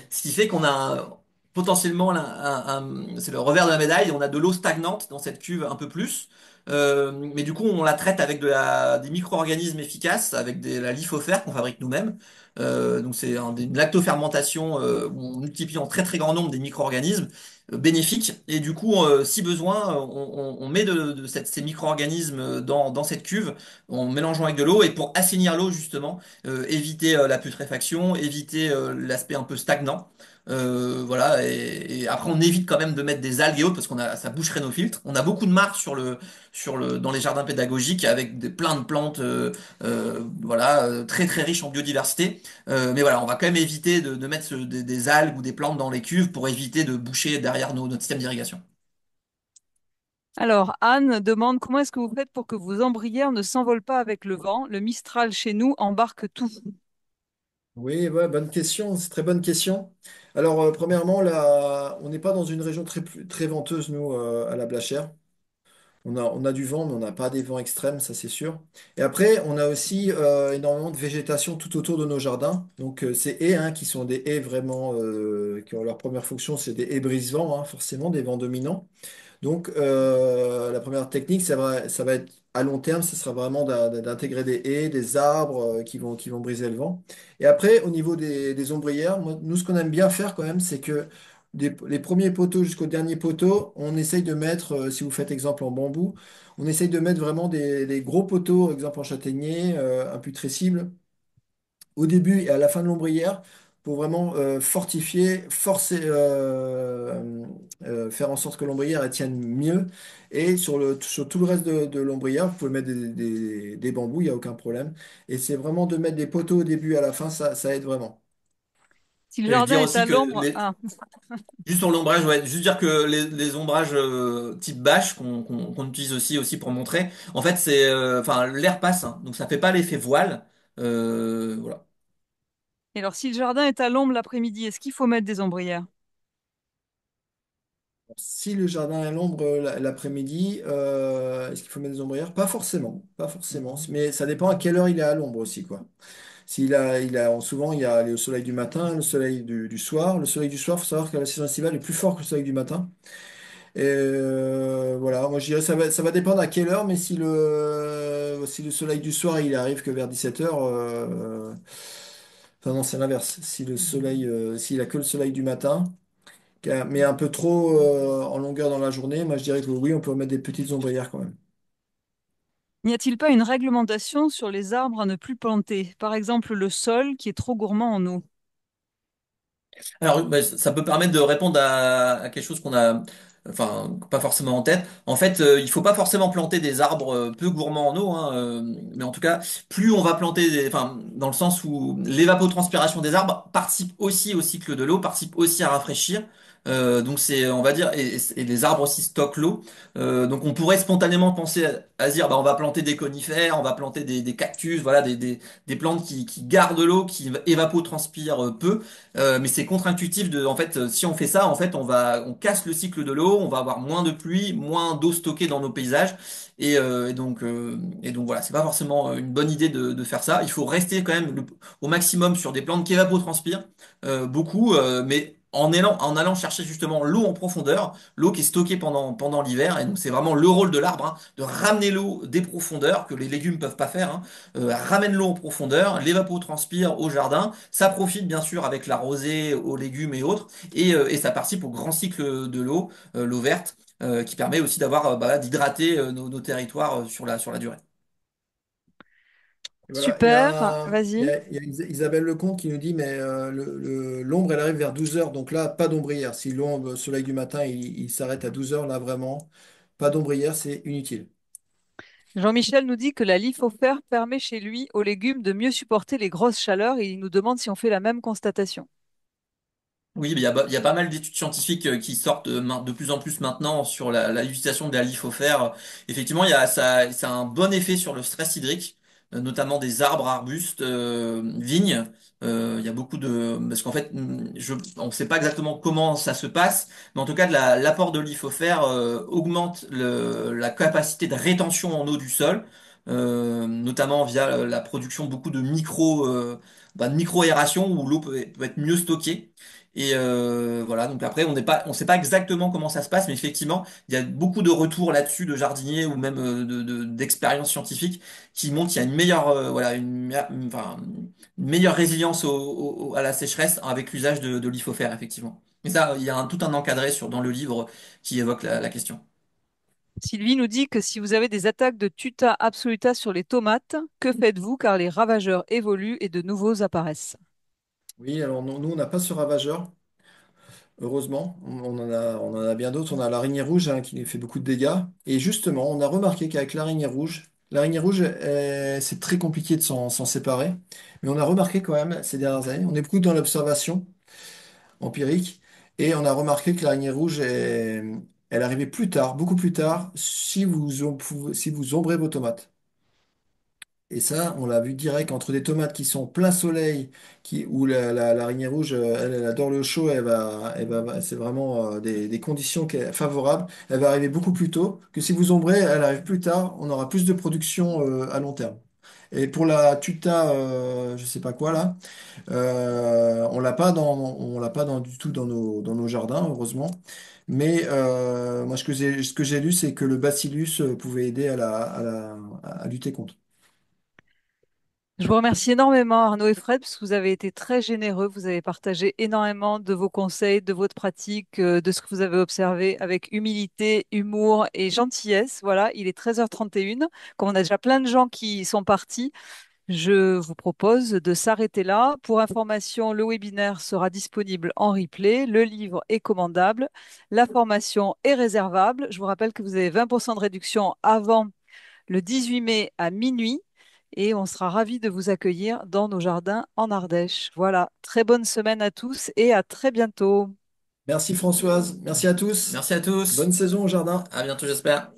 ce qui fait qu'on a potentiellement là, c'est le revers de la médaille, on a de l'eau stagnante dans cette cuve un peu plus. Mais du coup, on la traite avec des micro-organismes efficaces, avec la lithofère qu'on fabrique nous-mêmes. Donc c'est une lactofermentation où on multiplie en très très grand nombre des micro-organismes bénéfiques. Et du coup, si besoin, on met ces micro-organismes dans cette cuve en mélangeant avec de l'eau et pour assainir l'eau justement, éviter la putréfaction, éviter l'aspect un peu stagnant. Voilà, et après on évite quand même de mettre des algues et autres parce ça boucherait nos filtres. On a beaucoup de marques dans les jardins pédagogiques avec plein de plantes, voilà, très très riches en biodiversité. Mais voilà, on va quand même éviter de mettre des algues ou des plantes dans les cuves pour éviter de boucher derrière notre système d'irrigation. Alors, Anne demande comment est-ce que vous faites pour que vos ombrières ne s'envolent pas avec le vent? Le Mistral chez nous embarque tout. Oui, ouais, bonne question, c'est très bonne question. Alors, premièrement, là, on n'est pas dans une région très venteuse, nous, à la Blachère. On a du vent, mais on n'a pas des vents extrêmes, ça c'est sûr. Et après, on a aussi énormément de végétation tout autour de nos jardins. Donc, ces haies, hein, qui sont des haies vraiment, qui ont leur première fonction, c'est des haies brise-vent, hein, forcément, des vents dominants. Donc, la première technique, ça va être à long terme, ce sera vraiment d'intégrer des haies, des arbres qui vont briser le vent. Et après, au niveau des ombrières, nous, ce qu'on aime bien faire quand même, c'est que les premiers poteaux jusqu'au dernier poteau, on essaye de mettre, si vous faites exemple en bambou, on essaye de mettre vraiment des gros poteaux, exemple en châtaignier, imputrescibles au début et à la fin de l'ombrière pour vraiment fortifier, forcer, faire en sorte que l'ombrière elle tienne mieux. Et sur tout le reste de l'ombrière, vous pouvez mettre des bambous, il n'y a aucun problème. Et c'est vraiment de mettre des poteaux au début et à la fin, ça aide vraiment. Si le Et jardin dire est aussi à que l'ombre, ah, juste sur l'ombrage, ouais, juste dire que les ombrages type bâche qu'on utilise aussi pour montrer, en fait c'est, enfin l'air passe, hein, donc ça fait pas l'effet voile, voilà. et alors si le jardin est à l'ombre l'après-midi, est-ce qu'il faut mettre des ombrières? Si le jardin est à l'ombre l'après-midi, est-ce qu'il faut mettre des ombrières? Pas forcément, pas forcément. Mais ça dépend à quelle heure il est à l'ombre aussi, quoi. Souvent, il y a le soleil du matin, le soleil du soir. Le soleil du soir, il faut savoir que la saison estivale est plus fort que le soleil du matin. Et voilà, moi je dirais ça va dépendre à quelle heure, mais si le soleil du soir il arrive que vers 17h, enfin non, c'est l'inverse. Si le soleil, s'il a que le soleil du matin, mais un peu trop en longueur dans la journée, moi je dirais que oui, on peut mettre des petites ombrières quand même. N'y a-t-il pas une réglementation sur les arbres à ne plus planter? Par exemple, le sol qui est trop gourmand en eau. Alors, bah, ça peut permettre de répondre à quelque chose qu'on a, enfin, pas forcément en tête. En fait, il faut pas forcément planter des arbres peu gourmands en eau, hein, mais en tout cas, plus on va planter, enfin, dans le sens où l'évapotranspiration des arbres participe aussi au cycle de l'eau, participe aussi à rafraîchir. Donc on va dire, et les arbres aussi stockent l'eau. Donc on pourrait spontanément penser à se dire, bah, on va planter des conifères, on va planter des cactus, voilà, des plantes qui gardent l'eau, qui évapotranspirent peu. Mais c'est contre-intuitif en fait, si on fait ça, en fait, on casse le cycle de l'eau, on va avoir moins de pluie, moins d'eau stockée dans nos paysages, et donc voilà, c'est pas forcément une bonne idée de faire ça. Il faut rester quand même au maximum sur des plantes qui évapotranspirent, beaucoup, mais en allant chercher justement l'eau en profondeur, l'eau qui est stockée pendant l'hiver, et donc c'est vraiment le rôle de l'arbre, hein, de ramener l'eau des profondeurs que les légumes peuvent pas faire, hein, ramène l'eau en profondeur, l'évapotranspire au jardin, ça profite bien sûr avec la rosée, aux légumes et autres, et ça participe au grand cycle de l'eau, l'eau verte, qui permet aussi d'hydrater nos territoires sur la durée. Et voilà, Super, vas-y. il y a Isabelle Lecomte qui nous dit, mais l'ombre, elle arrive vers 12 heures, donc là, pas d'ombrière. Si l'ombre, le soleil du matin, il s'arrête à 12 heures, là, vraiment, pas d'ombrière, c'est inutile. Jean-Michel nous dit que la lithofère permet chez lui aux légumes de mieux supporter les grosses chaleurs et il nous demande si on fait la même constatation. Oui, mais il y a pas mal d'études scientifiques qui sortent de plus en plus maintenant sur l'utilisation de la lithofère. Effectivement, ça a un bon effet sur le stress hydrique. notamment des arbres, arbustes, vignes. Il y a beaucoup de... Parce qu'en fait, on ne sait pas exactement comment ça se passe, mais en tout cas, l'apport de l'IFOFER augmente la capacité de rétention en eau du sol, notamment via la production beaucoup de de micro-aération où l'eau peut être mieux stockée. Et voilà, donc après, on sait pas exactement comment ça se passe, mais effectivement, il y a beaucoup de retours là-dessus de jardiniers ou même d'expériences scientifiques qui montrent qu'il y a une meilleure, voilà, enfin, une meilleure résilience à la sécheresse avec l'usage de l'IFOFER, effectivement. Et ça, il y a tout un encadré dans le livre qui évoque la question. Sylvie nous dit que si vous avez des attaques de tuta absoluta sur les tomates, que faites-vous car les ravageurs évoluent et de nouveaux apparaissent? Oui, alors nous, on n'a pas ce ravageur. Heureusement, on en a bien d'autres. On a l'araignée rouge hein, qui fait beaucoup de dégâts. Et justement, on a remarqué qu'avec l'araignée rouge, c'est très compliqué de s'en séparer. Mais on a remarqué quand même ces dernières années, on est beaucoup dans l'observation empirique, et on a remarqué que l'araignée rouge, elle arrivait plus tard, beaucoup plus tard, si vous ombrez vos tomates. Et ça, on l'a vu direct entre des tomates qui sont plein soleil, où l'araignée rouge, elle adore le chaud, c'est vraiment des conditions favorables. Elle va arriver beaucoup plus tôt que si vous ombrez, elle arrive plus tard, on aura plus de production à long terme. Et pour la tuta, je sais pas quoi là, on l'a pas du tout dans nos jardins, heureusement. Mais moi, ce que j'ai lu, c'est que le bacillus pouvait aider à lutter contre. Je vous remercie énormément Arnaud et Fred parce que vous avez été très généreux. Vous avez partagé énormément de vos conseils, de votre pratique, de ce que vous avez observé avec humilité, humour et gentillesse. Voilà, il est 13h31. Comme on a déjà plein de gens qui sont partis, je vous propose de s'arrêter là. Pour information, le webinaire sera disponible en replay. Le livre est commandable. La formation est réservable. Je vous rappelle que vous avez 20% de réduction avant le 18 mai à minuit et on sera ravis de vous accueillir dans nos jardins en Ardèche. Voilà, très bonne semaine à tous et à très bientôt. Merci Françoise, merci à tous. Merci à tous. Bonne saison au jardin. À bientôt, j'espère.